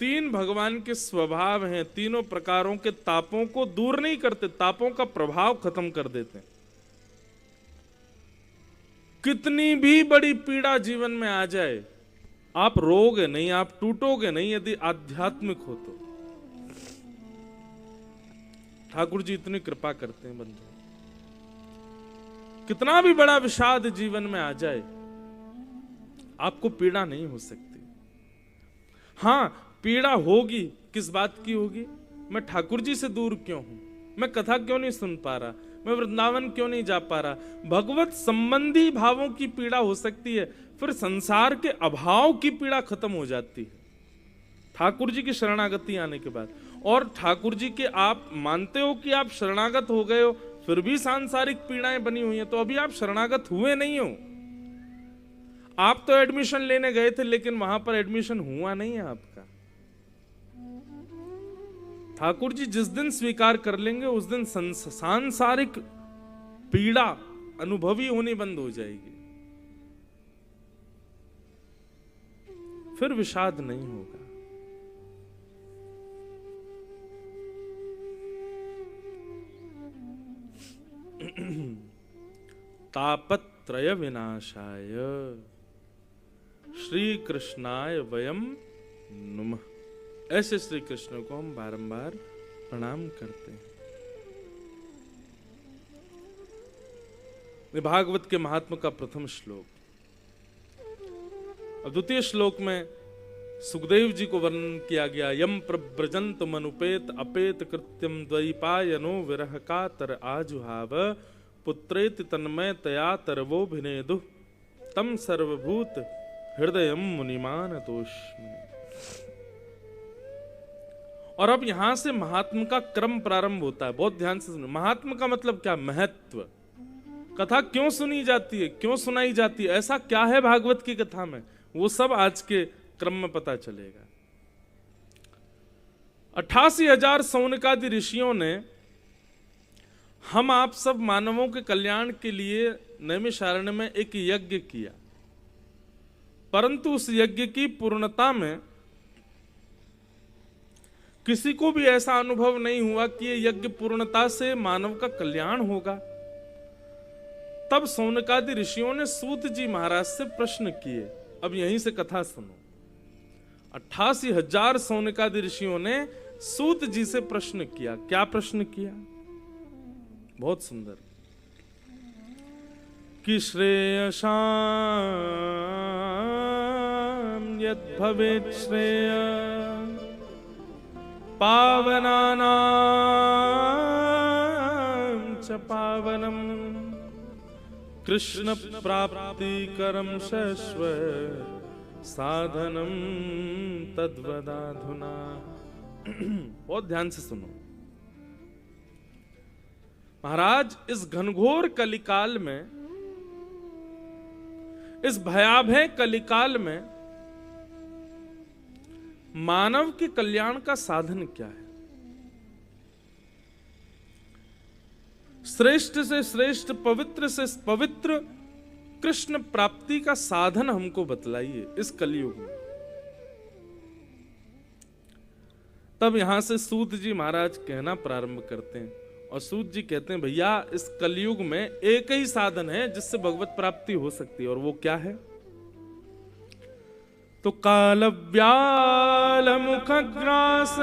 तीन भगवान के स्वभाव हैं, तीनों प्रकारों के तापों को दूर नहीं करते, तापों का प्रभाव खत्म कर देते हैं। कितनी भी बड़ी पीड़ा जीवन में आ जाए, आप रोओगे नहीं, आप टूटोगे नहीं यदि आध्यात्मिक हो तो। ठाकुर जी इतनी कृपा करते हैं बंधु। कितना भी बड़ा विषाद जीवन में आ जाए, आपको पीड़ा नहीं हो सकती। हां, पीड़ा होगी। किस बात की होगी? मैं ठाकुर जी से दूर क्यों हूं, मैं कथा क्यों नहीं सुन पा रहा, मैं वृंदावन क्यों नहीं जा पा रहा। भगवत संबंधी भावों की पीड़ा हो सकती है, फिर संसार के अभाव की पीड़ा खत्म हो जाती है ठाकुर जी की शरणागति आने के बाद। और ठाकुर जी के आप मानते हो कि आप शरणागत हो गए हो, फिर भी सांसारिक पीड़ाएं बनी हुई हैं, तो अभी आप शरणागत हुए नहीं हो। आप तो एडमिशन लेने गए थे, लेकिन वहां पर एडमिशन हुआ नहीं है आपका। ठाकुर जी जिस दिन स्वीकार कर लेंगे, उस दिन सांसारिक पीड़ा अनुभवी होनी बंद हो जाएगी, फिर विषाद नहीं होगा। तापत्रय विनाशाय श्री कृष्णाय वयम नुमः। ऐसे श्री कृष्ण को हम बारंबार प्रणाम करते हैं। भागवत के महात्मा का प्रथम श्लोक। द्वितीय श्लोक में सुखदेव जी को वर्णन किया गया, यम प्रव्रजंत मनुपेत अपेत कृत्यम द्वैपायनो विरह कातर आजुहाव पुत्रेति तन्मय तया तरवो भिनेदु तम सर्वभूत हृदयम मुनिमान तोष्मि। और अब यहां से महात्मा का क्रम प्रारंभ होता है। बहुत ध्यान से सुनो। महात्मा का मतलब क्या? महत्व। कथा क्यों सुनी जाती है, क्यों सुनाई जाती है, ऐसा क्या है भागवत की कथा में, वो सब आज के क्रम में पता चलेगा। 88,000 सौनकादि ऋषियों ने हम आप सब मानवों के कल्याण के लिए नैमिषारण्य में एक यज्ञ किया, परंतु उस यज्ञ की पूर्णता में किसी को भी ऐसा अनुभव नहीं हुआ कि ये यज्ञ पूर्णता से मानव का कल्याण होगा। तब सौनकादि ऋषियों ने सूत जी महाराज से प्रश्न किए। अब यहीं से कथा सुनो। 88,000 सौनकादि ऋषियों ने सूत जी से प्रश्न किया। क्या प्रश्न किया? बहुत सुंदर। कि श्रेयसाम यद भवेत् श्रेय पावनानां च पावनम कृष्ण प्राप्ति करम शाश्वत साधनम तद्वदाधुना। बहुत ध्यान से सुनो महाराज। इस घनघोर कलिकाल में, इस भयावह कलिकाल में मानव के कल्याण का साधन क्या है? श्रेष्ठ से श्रेष्ठ, पवित्र से पवित्र कृष्ण प्राप्ति का साधन हमको बतलाइए इस कलयुग में। तब यहां से सूत जी महाराज कहना प्रारंभ करते हैं, और सूत जी कहते हैं, भैया इस कलयुग में एक ही साधन है जिससे भगवत प्राप्ति हो सकती है, और वो क्या है? तो कालव्याल मुखग्रास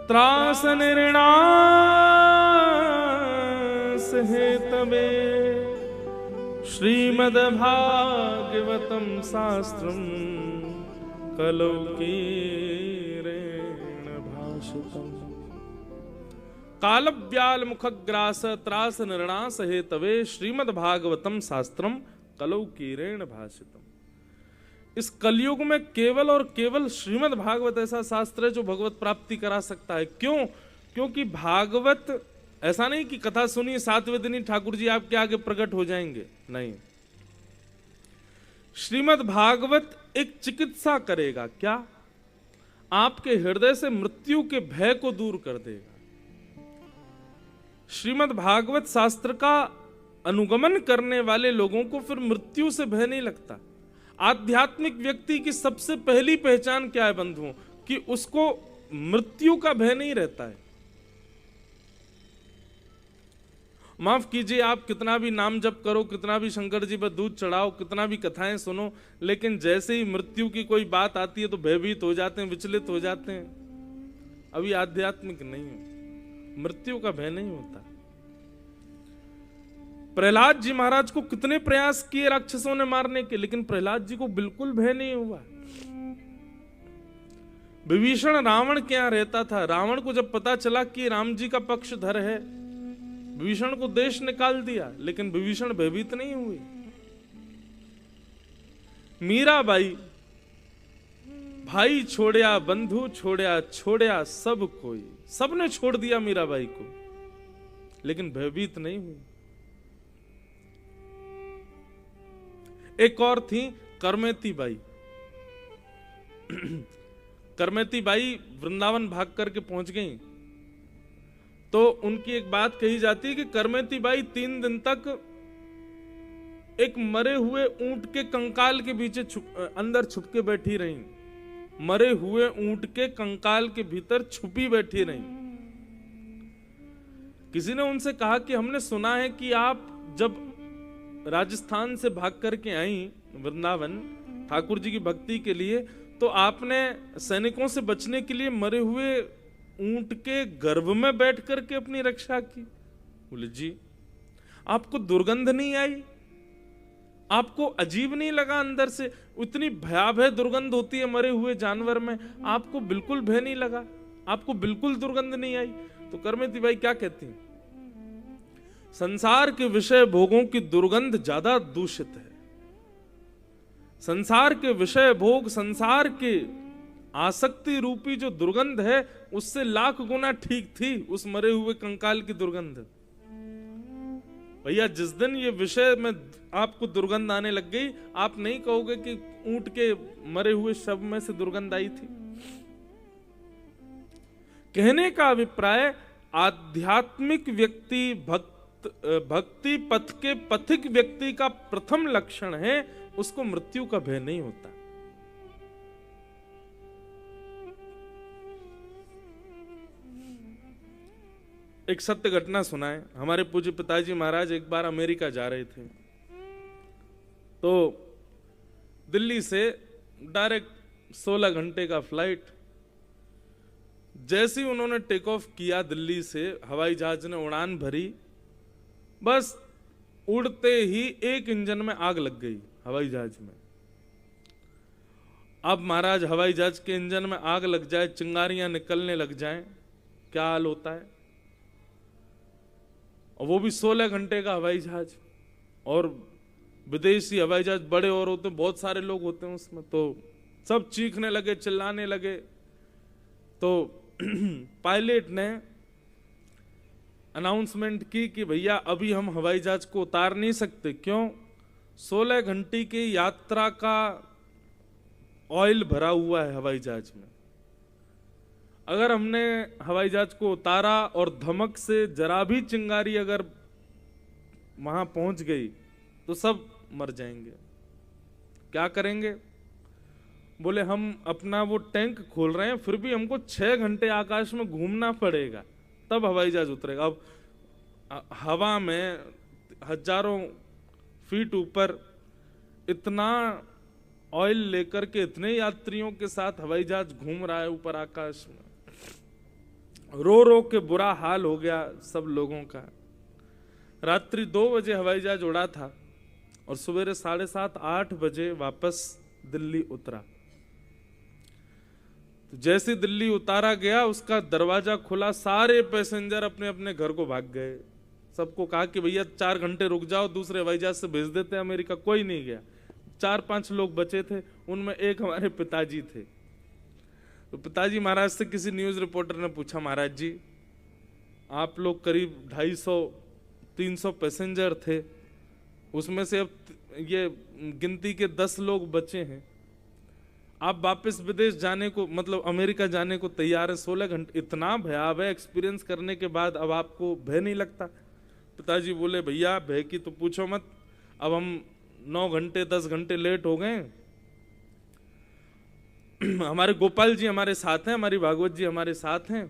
त्रास निर्णास हेतवे श्रीमद् भागवतम शास्त्रम कलौ कीरेण भाषितम्। कालव्याल मुखग्रास त्रास निर्णास हेतवे श्रीमद् भागवतम शास्त्रम कलौ कीरेण भाषितम्। इस कलयुग में केवल और केवल श्रीमद् भागवत ऐसा शास्त्र है जो भगवत प्राप्ति करा सकता है। क्यों? क्योंकि भागवत ऐसा नहीं कि कथा सुनी 7वें दिन ही ठाकुर जी आपके आगे प्रकट हो जाएंगे, नहीं। श्रीमद् भागवत एक चिकित्सा करेगा। क्या? आपके हृदय से मृत्यु के भय को दूर कर देगा। श्रीमद् भागवत शास्त्र का अनुगमन करने वाले लोगों को फिर मृत्यु से भय नहीं लगता। आध्यात्मिक व्यक्ति की सबसे पहली पहचान क्या है बंधुओं? कि उसको मृत्यु का भय नहीं रहता है। माफ कीजिए, आप कितना भी नाम जप करो, कितना भी शंकर जी पर दूध चढ़ाओ, कितना भी कथाएं सुनो, लेकिन जैसे ही मृत्यु की कोई बात आती है तो भयभीत हो जाते हैं, विचलित हो जाते हैं। अभी आध्यात्मिक नहीं हो, मृत्यु का भय नहीं होता। प्रहलाद जी महाराज को कितने प्रयास किए राक्षसों ने मारने के, लेकिन प्रहलाद जी को बिल्कुल भय नहीं हुआ। विभीषण रावण के यहां रहता था, रावण को जब पता चला कि राम जी का पक्षधर है, विभीषण को देश निकाल दिया, लेकिन विभीषण भयभीत नहीं हुए। मीराबाई, भाई छोड़या, बंधु छोड़या, छोड़या सब कोई, सबने छोड़ दिया मीराबाई को, लेकिन भयभीत नहीं हुई। एक और थी करमेती बाई। करमेती बाई वृंदावन भाग करके पहुंच गई, तो उनकी एक बात कही जाती है कि करमेती बाई 3 दिन तक एक मरे हुए ऊंट के कंकाल के पीछे अंदर छुप के बैठी रही, मरे हुए ऊंट के कंकाल के भीतर छुपी बैठी रही। किसी ने उनसे कहा कि हमने सुना है कि आप जब राजस्थान से भाग करके आई वृंदावन ठाकुर जी की भक्ति के लिए, तो आपने सैनिकों से बचने के लिए मरे हुए ऊंट के गर्भ में बैठ करके अपनी रक्षा की। बोले जी, आपको दुर्गंध नहीं आई, आपको अजीब नहीं लगा अंदर से? उतनी भयावह दुर्गंध होती है मरे हुए जानवर में, आपको बिल्कुल भय नहीं लगा, आपको बिल्कुल दुर्गंध नहीं आई? तो करमेती बाई क्या कहती हैं? संसार के विषय भोगों की दुर्गंध ज्यादा दूषित है। संसार के विषय भोग, संसार के आसक्ति रूपी जो दुर्गंध है, उससे लाख गुना ठीक थी उस मरे हुए कंकाल की दुर्गंध। भैया, जिस दिन ये विषय में आपको दुर्गंध आने लग गई, आप नहीं कहोगे कि ऊंट के मरे हुए शव में से दुर्गंध आई थी। कहने का अभिप्राय, आध्यात्मिक व्यक्ति, भक्ति पथ के पथिक व्यक्ति का प्रथम लक्षण है, उसको मृत्यु का भय नहीं होता। एक सत्य घटना सुनाए। हमारे पूज्य पिताजी महाराज एक बार अमेरिका जा रहे थे, तो दिल्ली से डायरेक्ट 16 घंटे का फ्लाइट। जैसे ही उन्होंने टेक ऑफ किया दिल्ली से, हवाई जहाज ने उड़ान भरी, बस उड़ते ही एक इंजन में आग लग गई हवाई जहाज में। अब महाराज, हवाई जहाज के इंजन में आग लग जाए, चिंगारियां निकलने लग जाएं, क्या हाल होता है? और वो भी 16 घंटे का हवाई जहाज, और विदेशी हवाई जहाज बड़े और होते, बहुत सारे लोग होते हैं उसमें, तो सब चीखने लगे, चिल्लाने लगे। तो पायलट ने अनाउंसमेंट की कि भैया अभी हम हवाई जहाज को उतार नहीं सकते। क्यों? 16 घंटे की यात्रा का ऑयल भरा हुआ है हवाई जहाज में। अगर हमने हवाई जहाज को उतारा और धमक से जरा भी चिंगारी अगर वहां पहुंच गई तो सब मर जाएंगे। क्या करेंगे? बोले हम अपना वो टैंक खोल रहे हैं, फिर भी हमको 6 घंटे आकाश में घूमना पड़ेगा, तब हवाई जहाज उतरेगा। अब हवा में हजारों फीट ऊपर इतना ऑयल लेकर के इतने यात्रियों के साथ हवाई जहाज घूम रहा है ऊपर आकाश में। रो रो के बुरा हाल हो गया सब लोगों का। रात्रि 2 बजे हवाई जहाज उड़ा था और सवेरे 7:30-8 बजे वापस दिल्ली उतरा। तो जैसे दिल्ली उतारा गया, उसका दरवाजा खुला, सारे पैसेंजर अपने अपने घर को भाग गए। सबको कहा कि भैया 4 घंटे रुक जाओ, दूसरे हवाई जहाज से भेज देते हैं अमेरिका। कोई नहीं गया। 4-5 लोग बचे थे, उनमें एक हमारे पिताजी थे। तो पिताजी महाराज से किसी न्यूज रिपोर्टर ने पूछा, महाराज जी आप लोग करीब 250-300 पैसेंजर थे, उसमें से अब ये गिनती के 10 लोग बचे हैं, आप वापस विदेश जाने को, मतलब अमेरिका जाने को तैयार है। 16 घंटे इतना भयावह एक्सपीरियंस करने के बाद अब आपको भय नहीं लगता? पिताजी बोले, भैया भय की तो पूछो मत, अब हम 9 घंटे 10 घंटे लेट हो गए। हमारे गोपाल जी हमारे साथ हैं, हमारी भागवत जी हमारे साथ हैं।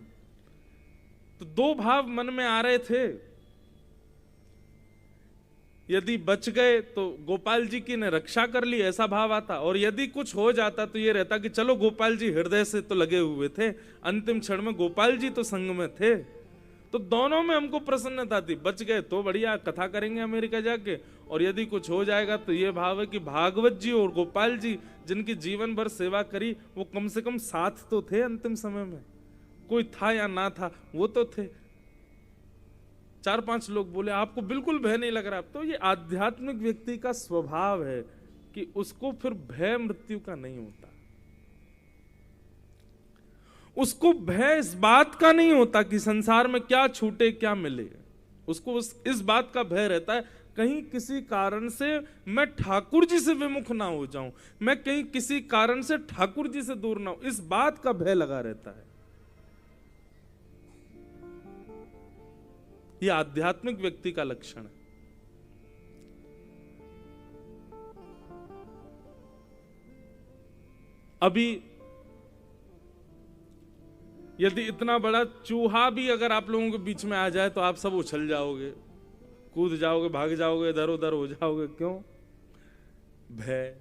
तो 2 भाव मन में आ रहे थे। यदि बच गए तो गोपाल जी की ने रक्षा कर ली, ऐसा भाव आता। और यदि कुछ हो जाता तो ये रहता कि चलो गोपाल जी हृदय से तो लगे हुए थे, अंतिम क्षण में गोपाल जी तो संग में थे। तो दोनों में हमको प्रसन्नता थी, बच गए तो बढ़िया, कथा करेंगे अमेरिका जाके। और यदि कुछ हो जाएगा तो ये भाव है कि भागवत जी और गोपाल जी जिनकी जीवन भर सेवा करी, वो कम से कम साथ तो थे अंतिम समय में। कोई था या ना था, वो तो थे। 4-5 लोग बोले आपको बिल्कुल भय नहीं लग रहा, तो ये आध्यात्मिक व्यक्ति का स्वभाव है कि उसको फिर भय मृत्यु का नहीं होता। उसको भय इस बात का नहीं होता कि संसार में क्या छूटे क्या मिले। उसको इस बात का भय रहता है कहीं किसी कारण से मैं ठाकुर जी से विमुख ना हो जाऊं, मैं कहीं किसी कारण से ठाकुर जी से दूर ना हो, इस बात का भय लगा रहता है। यह आध्यात्मिक व्यक्ति का लक्षण है। अभी यदि इतना बड़ा चूहा भी अगर आप लोगों के बीच में आ जाए तो आप सब उछल जाओगे, कूद जाओगे, भाग जाओगे, इधर उधर हो जाओगे। क्यों? भय।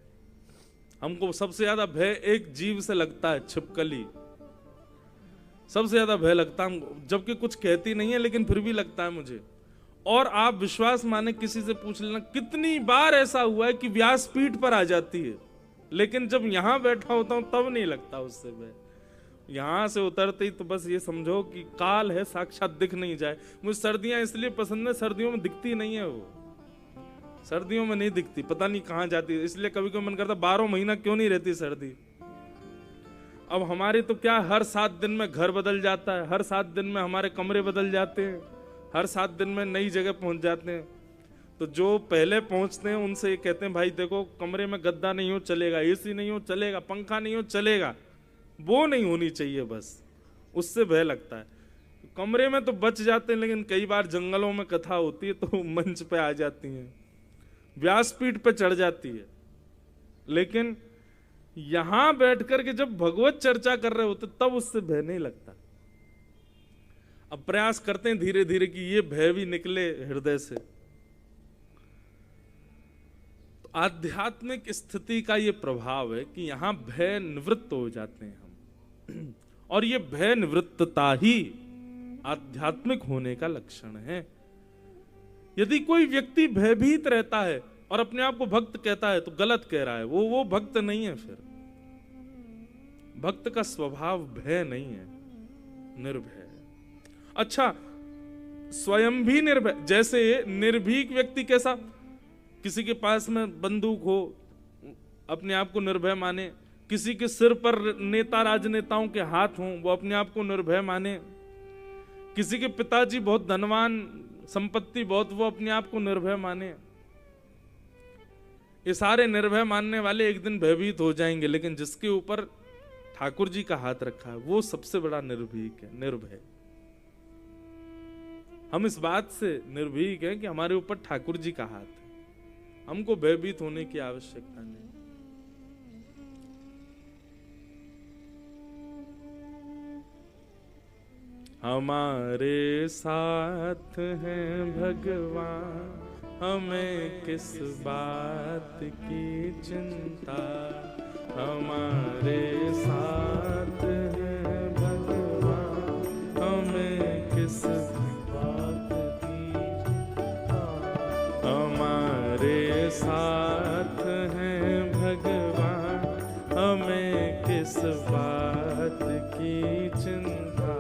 हमको सबसे ज्यादा भय एक जीव से लगता है, छिपकली। सबसे ज्यादा भय लगता है, जबकि कुछ कहती नहीं है लेकिन फिर भी लगता है मुझे। और आप विश्वास माने किसी से पूछ लेना, कितनी बार ऐसा हुआ है कि व्यासपीठ पर आ जाती है, लेकिन जब यहां बैठा होता हूं तब नहीं लगता उससे भय। यहां से उतरते ही तो बस ये समझो कि काल है, साक्षात दिख नहीं जाए। मुझे सर्दियां इसलिए पसंद है, सर्दियों में दिखती नहीं है वो, सर्दियों में नहीं दिखती, पता नहीं कहां जाती है। इसलिए कभी कभी मन करता 12 महीना क्यों नहीं रहती सर्दी। अब हमारे तो क्या, हर 7 दिन में घर बदल जाता है, हर 7 दिन में हमारे कमरे बदल जाते हैं, हर 7 दिन में नई जगह पहुंच जाते हैं। तो जो पहले पहुंचते हैं उनसे ये कहते हैं भाई देखो कमरे में गद्दा नहीं हो चलेगा, एसी नहीं हो चलेगा, पंखा नहीं हो चलेगा, वो नहीं होनी चाहिए बस। उससे भय लगता है। कमरे में तो बच जाते हैं, लेकिन कई बार जंगलों में कथा होती है तो मंच पे आ जाती हैं, व्यासपीठ पे चढ़ जाती है। लेकिन यहां बैठ करके जब भगवत चर्चा कर रहे होते तब उससे भय नहीं लगता। अब प्रयास करते हैं धीरे धीरे कि ये भय भी निकले हृदय से। तो आध्यात्मिक स्थिति का ये प्रभाव है कि यहां भय निवृत्त हो जाते हैं हम, और ये भय निवृत्तता ही आध्यात्मिक होने का लक्षण है। यदि कोई व्यक्ति भयभीत रहता है और अपने आप को भक्त कहता है तो गलत कह रहा है, वो भक्त नहीं है। फिर भक्त का स्वभाव भय नहीं है, निर्भय है। अच्छा, स्वयं भी निर्भय। जैसे निर्भीक व्यक्ति कैसा, किसी के पास में बंदूक हो अपने आप को निर्भय माने, किसी के सिर पर नेता राजनेताओं के हाथ हों वो अपने आप को निर्भय माने, किसी के पिताजी बहुत धनवान, संपत्ति बहुत, वो अपने आप को निर्भय माने। ये सारे निर्भय मानने वाले एक दिन भयभीत हो जाएंगे, लेकिन जिसके ऊपर ठाकुर जी का हाथ रखा है वो सबसे बड़ा निर्भीक है, निर्भय। हम इस बात से निर्भीक हैं कि हमारे ऊपर ठाकुर जी का हाथ है, हमको भयभीत होने की आवश्यकता नहीं। हमारे साथ हैं भगवान, हमें किस बात की चिंता। हमारे साथ हैं भगवान, हमें किस बात की चिंता। हमारे साथ हैं भगवान, हमें किस बात की चिंता।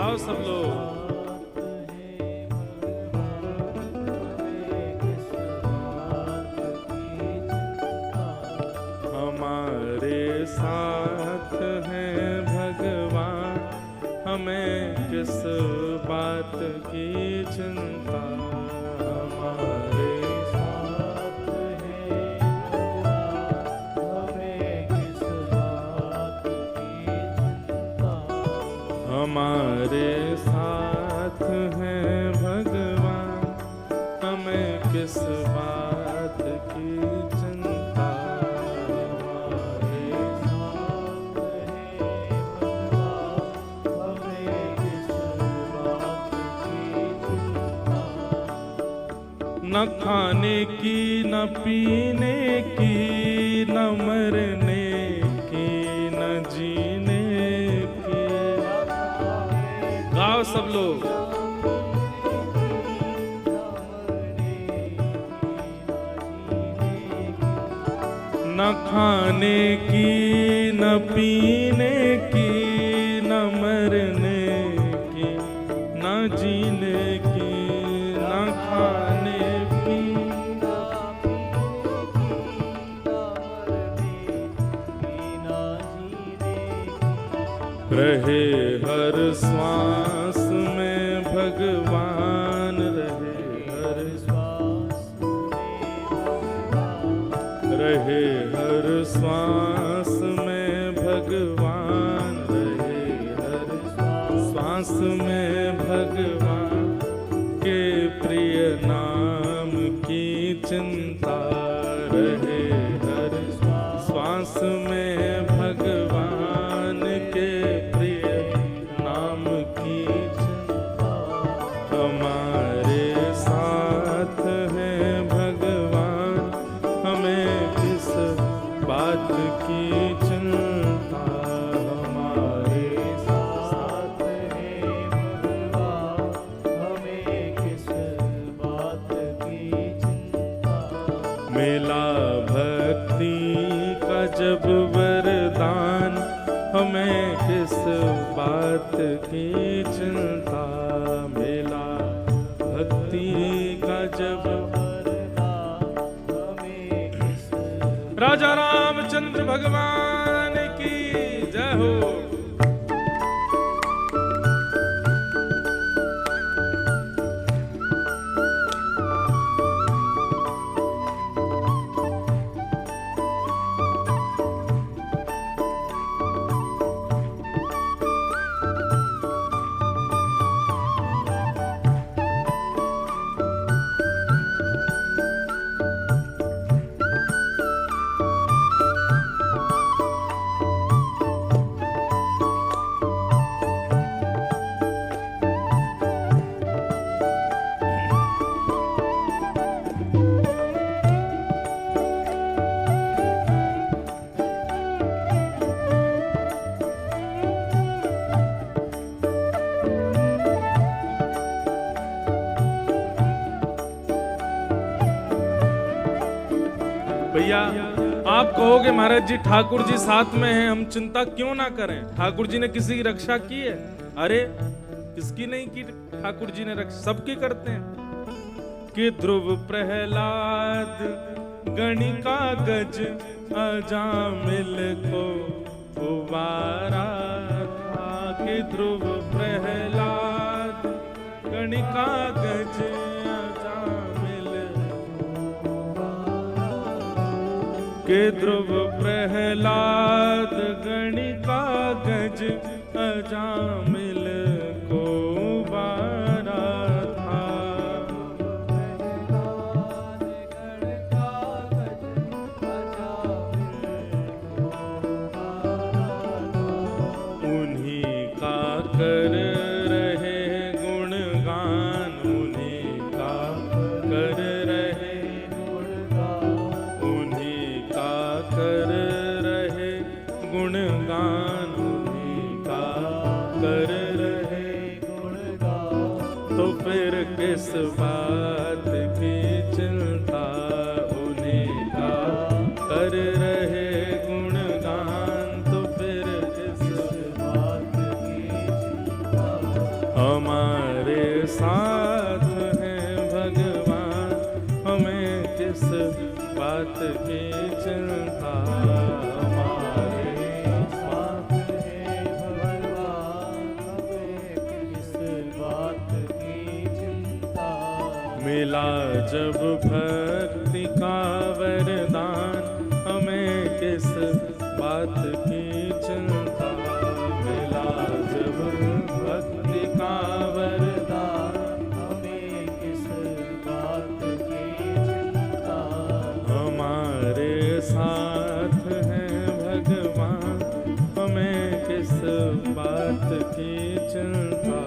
आओ सब लोग। हमारे साथ हैं भगवान, हमें किस बात की चिंता। हमारे साथ हैं हमें किस बात की चिंता। हमारे साथ हैं भगवान, हमें किस बात की चिंता। न खाने की न पीने की न मरने की न जीने की। गाओ सब लोग। न खाने की न पीने की न मरने की न जीने की न खाने रहे हर श्वास में भगवान रहे हर श्वास रहे हर श्वास में भगवान रहे हर श्वास में भगवान के प्रिय नाम की चिंता रहे हर श्वास में भगवान के प्रिय नाम की चिंता। हमारे साथ है भगवान हमें किस बात की चिंता। हमारे साथ है भगवान हमें किस बात की चिंता। मिला भक्ति का जब वरदान हमें किस बात की चिंता। मिला भक्ति का जब वरदान हमें किस। राजा रामचंद्र भगवान की जय हो। भैया आप कहोगे महाराज जी ठाकुर जी साथ में हैं, हम चिंता क्यों ना करें। ठाकुर जी ने किसी की रक्षा की है? अरे किसकी नहीं की, ठाकुर जी ने रक्षा सबकी करते हैं। कि ध्रुव प्रहलाद गणिका गज अजामिल को उबारा था। कि ध्रुव प्रहलाद गणिका गज के ध्रुव प्रहलाद गणिका गज अजामिल को उबारा था। उन्हीं का कर रहे गुणगान उन्हीं का कर रहे कर रहे गुणगान उन्हीं का कर रहे गुणगान। तो फिर किस बात की चिंता। उन्हीं का कर रहे गुणगान तो फिर किस बात की चिंता। हमारे साथ है भगवान हमें किस बात की चिंता। हमारे साथ है भगवान हमें किस बात की चिंता। मिला जब भक्ति का वरदान हमें किस बात की चिंता। मिला जब भक्ति का वरदान हमें किस बात की चिंता। हमारे साथ है भगवान हमें किस बात की चिंता।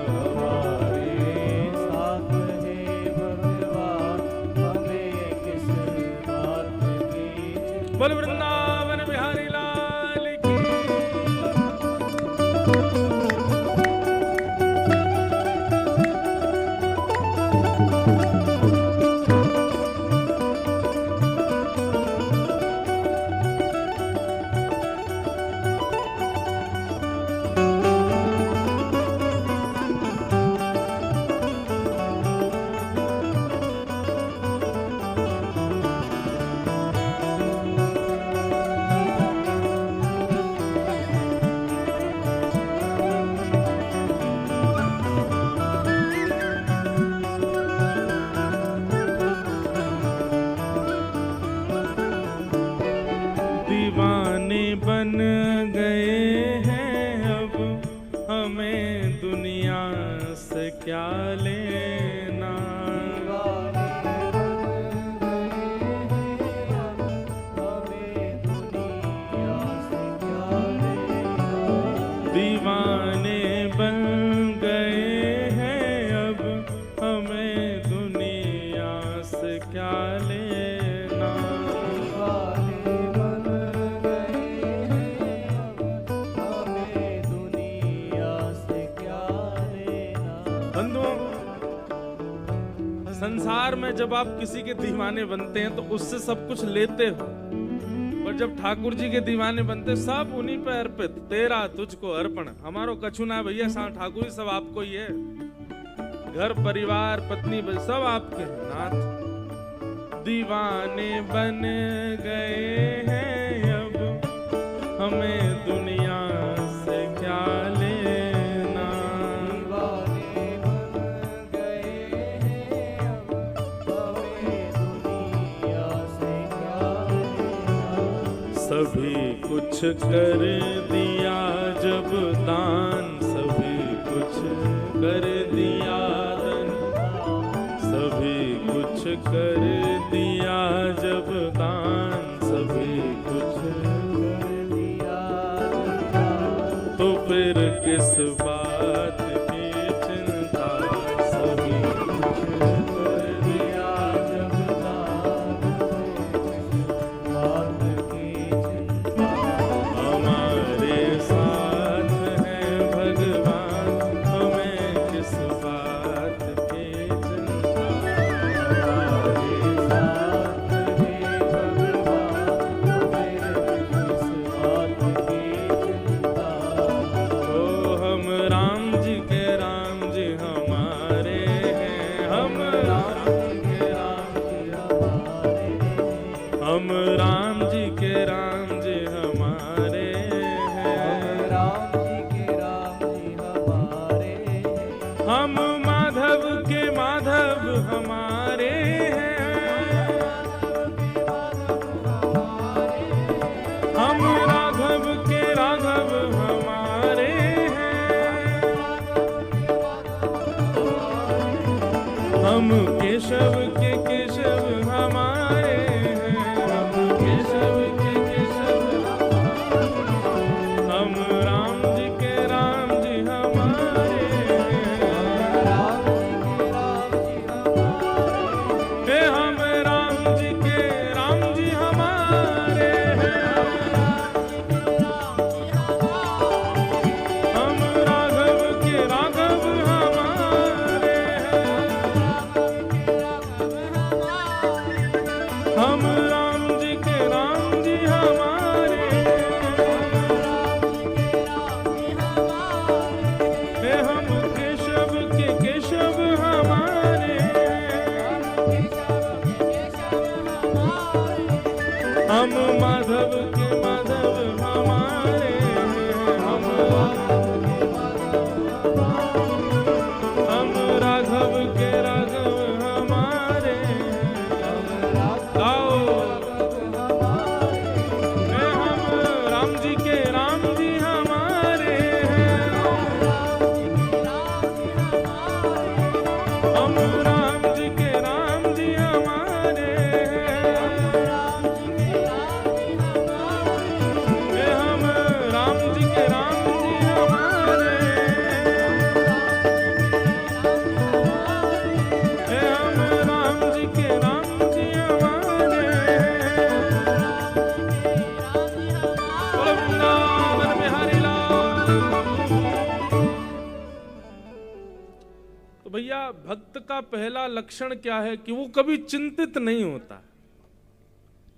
हमारे साथ है भगवान दीवाने बन गए हैं अब, हमें दुनिया से क्या लेना। दीवाने बन गए हैं अब, हमें दुनिया से क्या लेना। संसार में जब आप किसी के दीवाने बनते हैं तो उससे सब कुछ लेते हो, पर जब ठाकुर जी के दीवाने बनते सब उन्हीं पे अर्पित। तेरा तुझको अर्पण, हमारो कछु ना भैया, ठाकुर जी सब आपको ही है। घर परिवार पत्नी सब आपके नाथ। दीवाने बन गए हैं अब, हमें दुनिया से क्या लेना। सभी कुछ कर दिया जब दान, सभी कुछ कर दिया दान, सभी कुछ कर दिया जब दान, सभी कुछ कर दिया, तो फिर किस बात की चिंता। सभी कुछ कर दिया जब दान, हमारे साथ है भगवान, हमें किस बात की चिंता। हमारे साथ है भगवान, हमें किस बात की चिंता। तो हम राम जी के राम जी हमारे हैं, हम राम जी के राम जी हमारे हैं, हम राम जी के राम जी हमारे हैं, राम जी के राम जी हमारे हैं, हम माधव के माधव हमारे हैं, हम राघव के राघव हमारे हैं, हम केशव के केशव हमारे हैं, हम केशव के केशव, हम राम जी के राम जी हमारे हैं, राम जी के राम जी हमारे, हम राम जी के राम जी हमारे हैं, हम राघव के राघव हमारे हैं, हम राम जी के राम जी हमारे हैं, हम केशव के केशव हमारे हैं, हम माधव के माधव हमारे हैं, हम राघव के राघव हमारे हैं। आओ हम राम जी के राम जी हमारे हैं, हम राम जी के राम जी हमारे हैं, भैया भक्त का पहला लक्षण क्या है कि वो कभी चिंतित नहीं होता,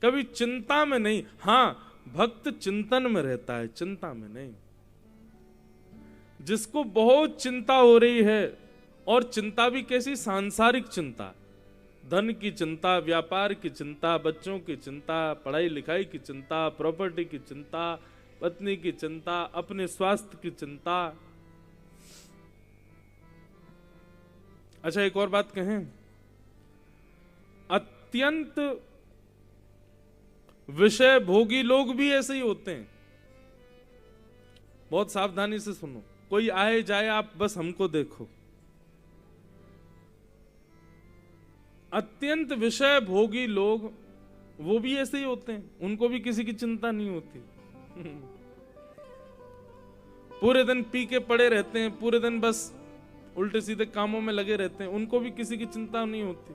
कभी चिंता में नहीं। हां, भक्त चिंतन में रहता है, चिंता में नहीं। जिसको बहुत चिंता हो रही है, और चिंता भी कैसी, सांसारिक चिंता, धन की चिंता, व्यापार की चिंता, बच्चों की चिंता, पढ़ाई लिखाई की चिंता, प्रॉपर्टी की चिंता, पत्नी की चिंता, अपने स्वास्थ्य की चिंता। अच्छा, एक और बात कहें, अत्यंत विषय भोगी लोग भी ऐसे ही होते हैं। बहुत सावधानी से सुनो, कोई आए जाए, आप बस हमको देखो। अत्यंत विषय भोगी लोग वो भी ऐसे ही होते हैं, उनको भी किसी की चिंता नहीं होती। पूरे दिन पी के पड़े रहते हैं, पूरे दिन बस उल्टे सीधे कामों में लगे रहते हैं, उनको भी किसी की चिंता नहीं होती।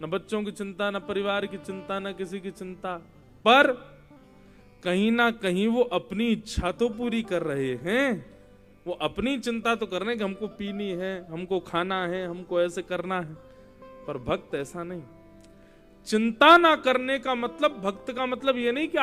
न बच्चों की चिंता, न परिवार की चिंता, न किसी की चिंता। पर कहीं ना कहीं वो अपनी इच्छा तो पूरी कर रहे हैं, वो अपनी चिंता तो कर रहे हैं कि हमको पीनी है, हमको खाना है, हमको ऐसे करना है। पर भक्त ऐसा नहीं। चिंता ना करने का मतलब, भक्त का मतलब ये नहीं कि